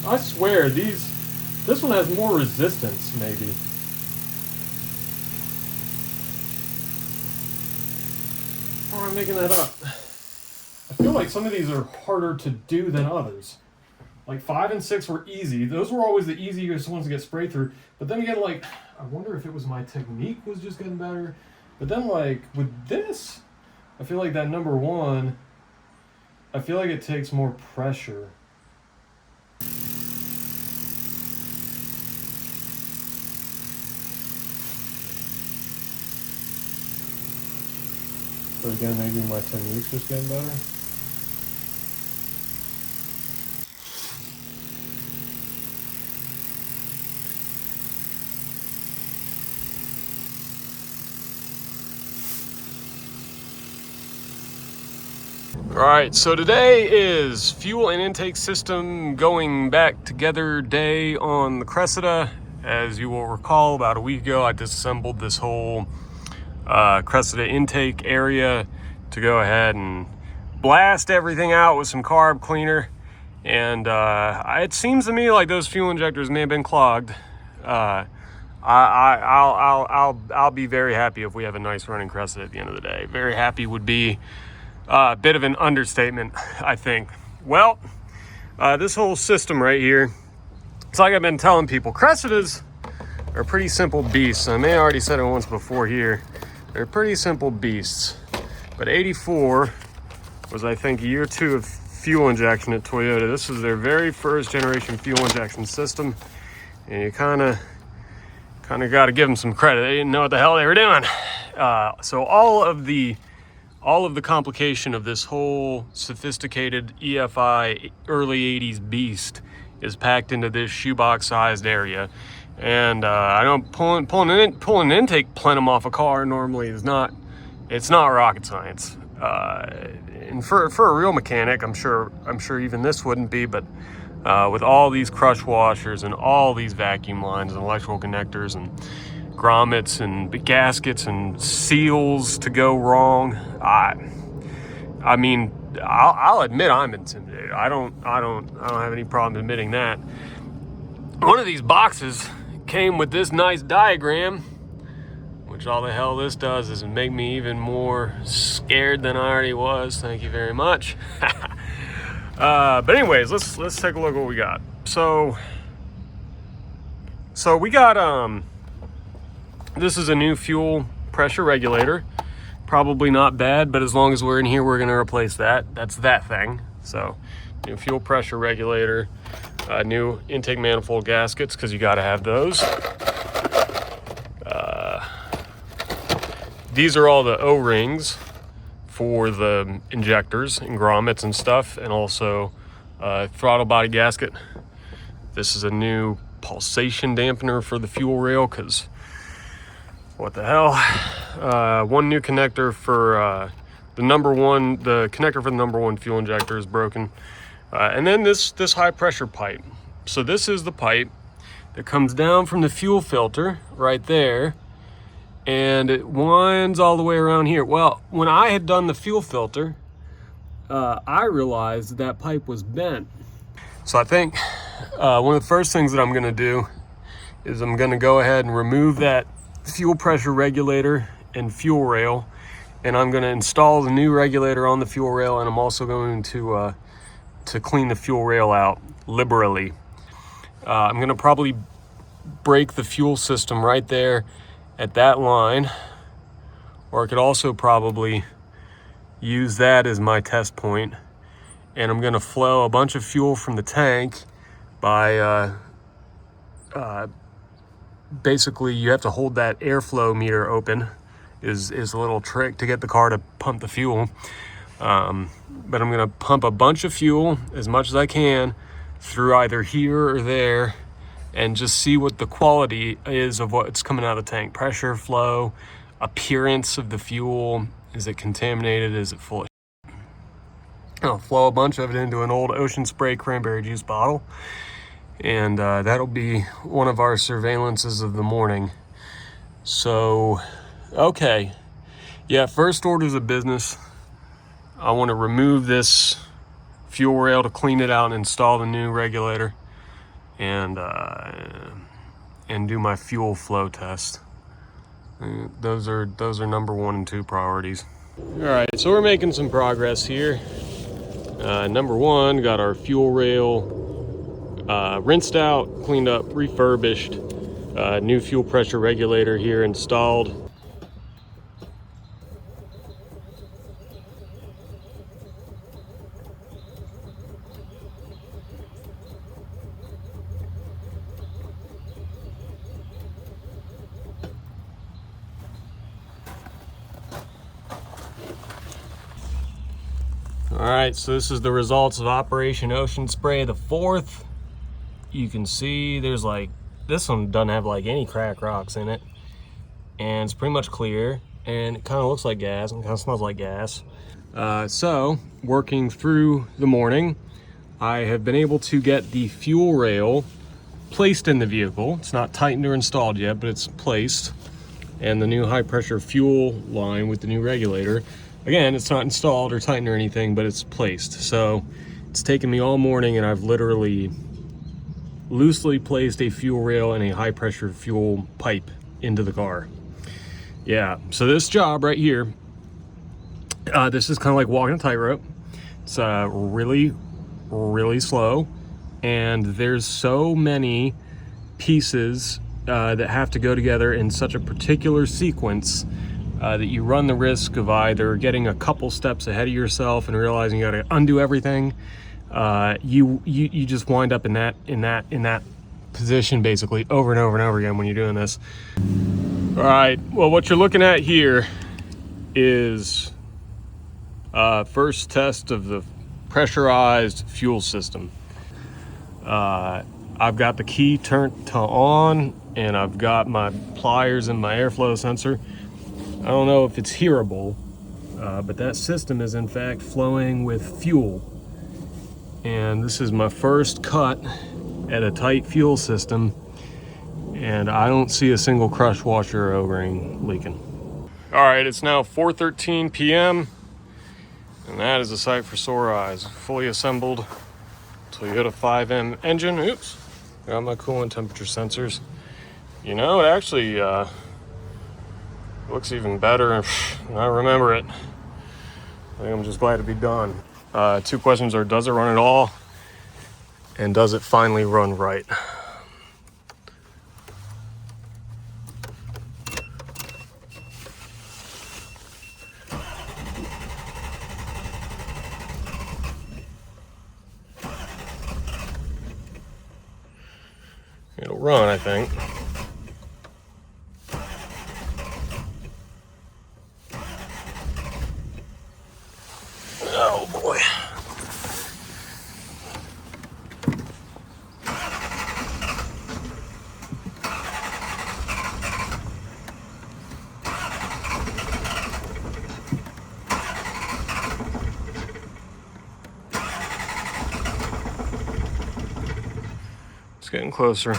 A: I swear, this one has more resistance, maybe. Or am I making that up? I feel like some of these are harder to do than others. Like 5 and 6 were easy. Those were always the easiest ones to get sprayed through. But then again, like, I wonder if it was my technique was just getting better. But then, like, with this, I feel like that number 1, I feel like it takes more pressure. But again, maybe my technique's just getting better. All right, so today is fuel and intake system going back together day on the Cressida. As you will recall, about a week ago, I disassembled this whole Cressida intake area to go ahead and blast everything out with some carb cleaner. And it seems to me like those fuel injectors may have been clogged. I'll be very happy if we have a nice running Cressida at the end of the day. Very happy would be a bit of an understatement, I think. Well, this whole system right here, it's like I've been telling people, Cressidas are pretty simple beasts. I may have already said it once before here. They're pretty simple beasts. But 84 was, I think, year 2 of fuel injection at Toyota. This was their very first generation fuel injection system. And you kind of got to give them some credit. They didn't know what the hell they were doing. So all of the complication of this whole sophisticated EFI early 80s beast is packed into this shoebox-sized area. And I know pulling an intake plenum off a car normally is not rocket science. And for a real mechanic, I'm sure even this wouldn't be. But with all these crush washers and all these vacuum lines and electrical connectors and grommets and gaskets and seals to go wrong, I mean, I'll admit I'm intimidated. I don't have any problem admitting that. One of these boxes came with this nice diagram, which all the hell this does is make me even more scared than I already was. Thank you very much. But anyways, let's take a look at what we got. So we got this is a new fuel pressure regulator. Probably not bad, but as long as we're in here, we're going to replace that. That's that thing. So new fuel pressure regulator, new intake manifold gaskets, because you got to have those. These are all the O-rings for the injectors and grommets and stuff, and also throttle body gasket. This is a new pulsation dampener for the fuel rail, because what the hell? One new connector for the connector for the number one fuel injector is broken. And then this high pressure pipe. So this is the pipe that comes down from the fuel filter right there, and it winds all the way around here. Well, when I had done the fuel filter, I realized that pipe was bent. So I think one of the first things that I'm gonna do is I'm gonna go ahead and remove that fuel pressure regulator and fuel rail, and I'm gonna install the new regulator on the fuel rail, and I'm also going to clean the fuel rail out liberally. I'm gonna probably break the fuel system right there at that line, or I could also probably use that as my test point, and I'm gonna flow a bunch of fuel from the tank by basically you have to hold that airflow meter open is a little trick to get the car to pump the fuel. But I'm gonna pump a bunch of fuel, as much as I can, through either here or there, and just see what the quality is of what's coming out of the tank. Pressure, flow, appearance of the fuel. Is it contaminated? Is it full of shit? I'll flow a bunch of it into an old Ocean Spray cranberry juice bottle, and that'll be one of our surveillances of the morning. So, okay. Yeah, first orders of business. I want to remove this fuel rail to clean it out and install the new regulator, and do my fuel flow test. Those are number 1 and 2 priorities. All right, so we're making some progress here. Number 1, got our fuel rail rinsed out, cleaned up, refurbished. New fuel pressure regulator here installed. All right, so this is the results of Operation Ocean Spray the 4th. You can see there's like, this one doesn't have like any crack rocks in it, and it's pretty much clear, and it kind of looks like gas and kind of smells like gas. So working through the morning, I have been able to get the fuel rail placed in the vehicle. It's not tightened or installed yet, but it's placed, and the new high pressure fuel line with the new regulator. Again, it's not installed or tightened or anything, but it's placed. So it's taken me all morning, and I've literally loosely placed a fuel rail and a high pressure fuel pipe into the car. Yeah, so this job right here, this is kind of like walking a tightrope. It's really, really slow, and there's so many pieces that have to go together in such a particular sequence that you run the risk of either getting a couple steps ahead of yourself and realizing you got to undo everything. You just wind up in that position basically over and over and over again when you're doing this. All right, well, what you're looking at here is first test of the pressurized fuel system. I've got the key turned to on, and I've got my pliers and my airflow sensor. I don't know if it's hearable, but that system is in fact flowing with fuel. And this is my first cut at a tight fuel system, and I don't see a single crush washer or O-ring leaking. All right, it's now 4:13 p.m. and that is a sight for sore eyes. Fully assembled Toyota 5M engine. Oops, got my coolant temperature sensors. You know, it actually looks even better if I remember it. I think I'm just glad to be done. 2 questions are, does it run at all? And does it finally run right? It'll run, I think. Oh boy. It's getting closer.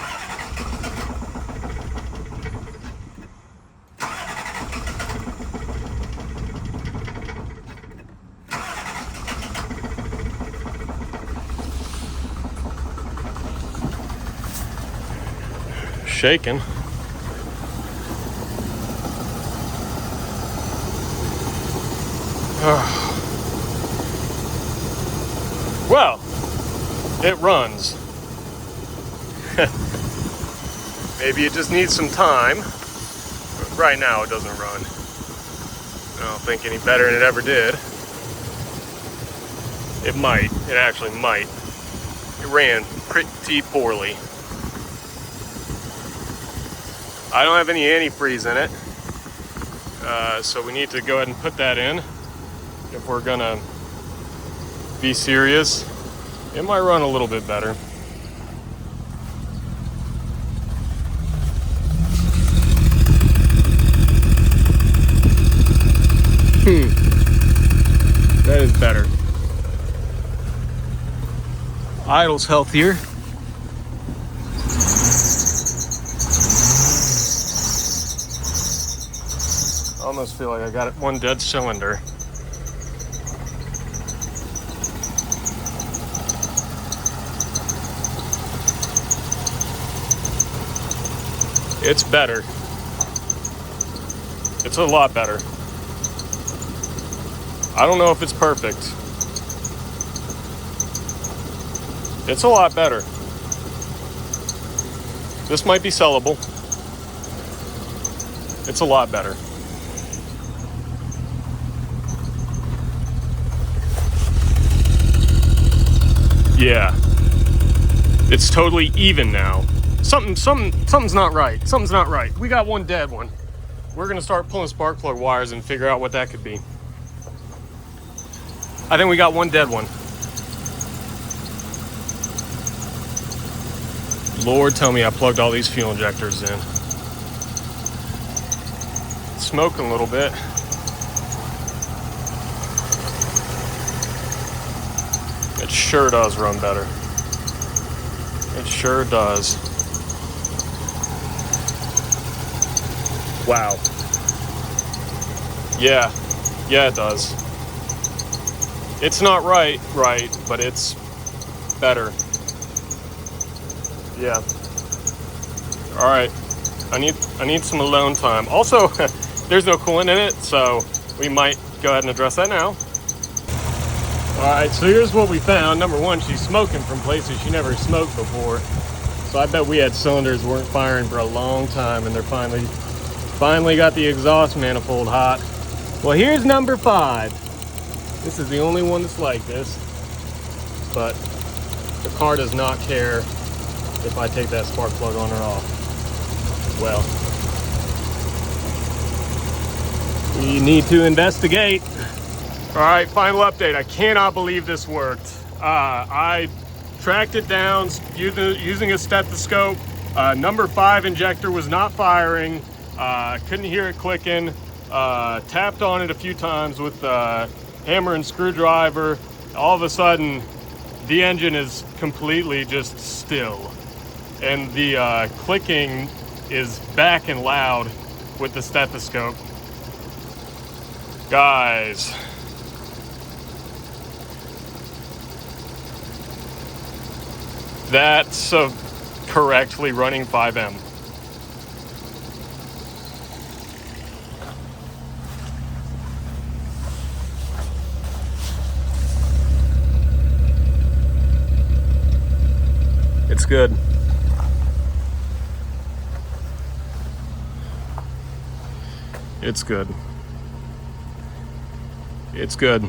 A: Shaking. Well, it runs. Maybe it just needs some time. But right now it doesn't run. I don't think any better than it ever did. It might. It actually might. It ran pretty poorly. I don't have any antifreeze in it. So we need to go ahead and put that in if we're gonna be serious. It might run a little bit better. That is better. Idle's healthier. I almost feel like I got one dead cylinder. It's better. It's a lot better. I don't know if it's perfect. It's a lot better. This might be sellable. It's a lot better. Yeah. It's totally even now. Something's not right. Something's not right. We got one dead one. We're gonna start pulling spark plug wires and figure out what that could be. I think we got one dead one. Lord, tell me I plugged all these fuel injectors in. It's smoking a little bit. It sure does run better. It sure does. Wow. Yeah, it does. It's not right, but it's better. Yeah. All right. I need some alone time. Also, there's no coolant in it, so we might go ahead and address that now. All right, so here's what we found. Number one, she's smoking from places she never smoked before. So I bet we had cylinders weren't firing for a long time, and they're finally got the exhaust manifold hot. Well, here's number 5. This is the only one that's like this, but the car does not care if I take that spark plug on or off. Well, we need to investigate. All right, final update. I cannot believe this worked. I tracked it down using a stethoscope. Number 5 injector was not firing. Couldn't hear it clicking. Tapped on it a few times with hammer and screwdriver. All of a sudden, the engine is completely just still. And the clicking is back and loud with the stethoscope. Guys. That's a correctly running 5M. It's good. It's good. It's good.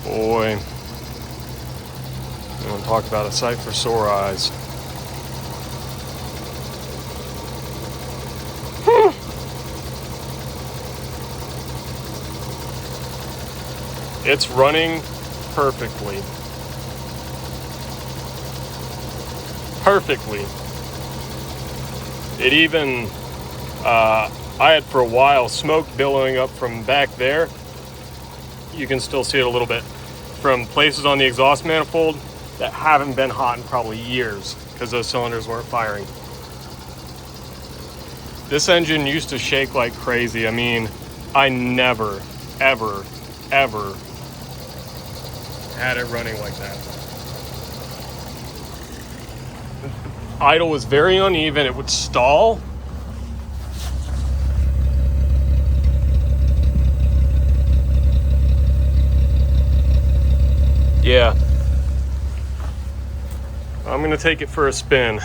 A: Boy, I want to talk about a sight for sore eyes. It's running perfectly. Perfectly. It even, I had for a while smoke billowing up from back there. You can still see it a little bit from places on the exhaust manifold that haven't been hot in probably years because those cylinders weren't firing. This engine used to shake like crazy. I mean, I never, ever, ever had it running like that. Idle was very uneven. It would stall. Yeah. I'm gonna take it for a spin.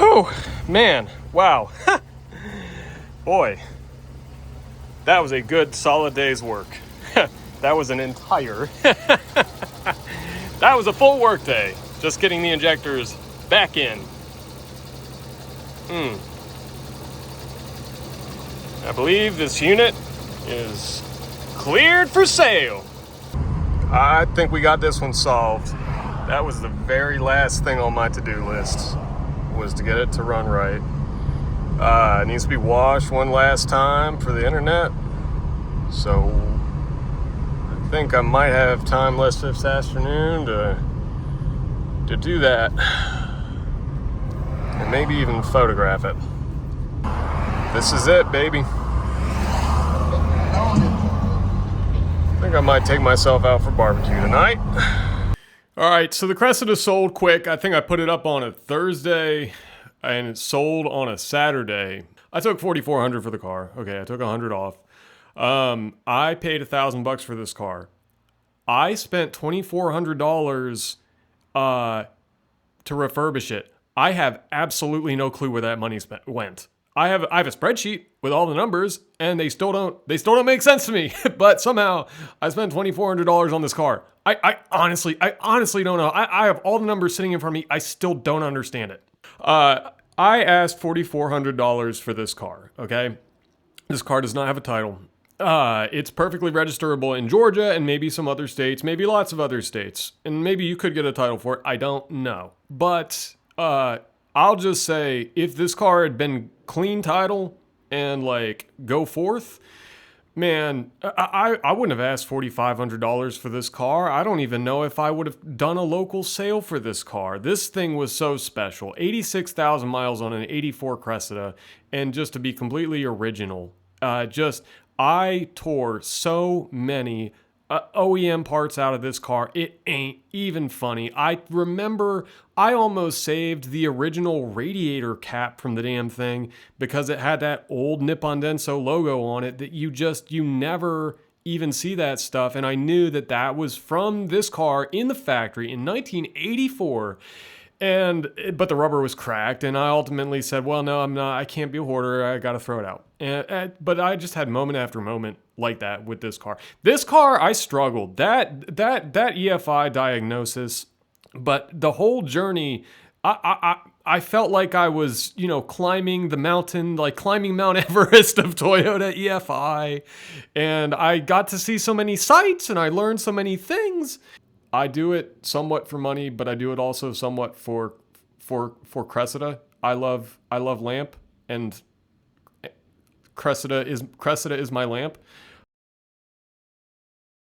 A: Oh, man. Wow. Boy. That was a good, solid day's work. That was an entire... That was a full work day. Just getting the injectors back in. I believe this unit is cleared for sale. I think we got this one solved. That was the very last thing on my to-do list, was to get it to run right. It needs to be washed one last time for the internet. So I think I might have time left this afternoon to do that. And maybe even photograph it. This is it, baby. I think I might take myself out for barbecue tonight. All right, so the Cressida sold quick. I think I put it up on a Thursday and it sold on a Saturday. I took $4,400 for the car. Okay, I took $100 off. I paid $1,000 for this car. I spent $2,400 to refurbish it. I have absolutely no clue where that money went. I have a spreadsheet with all the numbers, and they still don't make sense to me. But somehow I spent $2,400 on this car. I honestly don't know. I have all the numbers sitting in front of me. I still don't understand it. I asked $4,400 for this car. Okay, this car does not have a title. It's perfectly registerable in Georgia and maybe some other states, maybe lots of other states, and maybe you could get a title for it. I don't know, but I'll just say if this car had been clean title and like go forth, man, I wouldn't have asked $4,500 for this car. I don't even know if I would have done a local sale for this car. This thing was so special. 86,000 miles on an 84 Cressida, and just to be completely original, I tore so many OEM parts out of this car. It ain't even funny. I remember I almost saved the original radiator cap from the damn thing because it had that old Nippon Denso logo on it that you never even see that stuff. And I knew that was from this car in the factory in 1984. But the rubber was cracked, and I ultimately said, well, no, I'm not. I can't be a hoarder. I got to throw it out. But I just had moment after moment like that with this car. This car, I struggled. That EFI diagnosis, but the whole journey, I felt like I was, climbing the mountain, like climbing Mount Everest of Toyota EFI, and I got to see so many sights, and I learned so many things. I do it somewhat for money, but I do it also somewhat for Cressida. I love lamp, and Cressida is my lamp.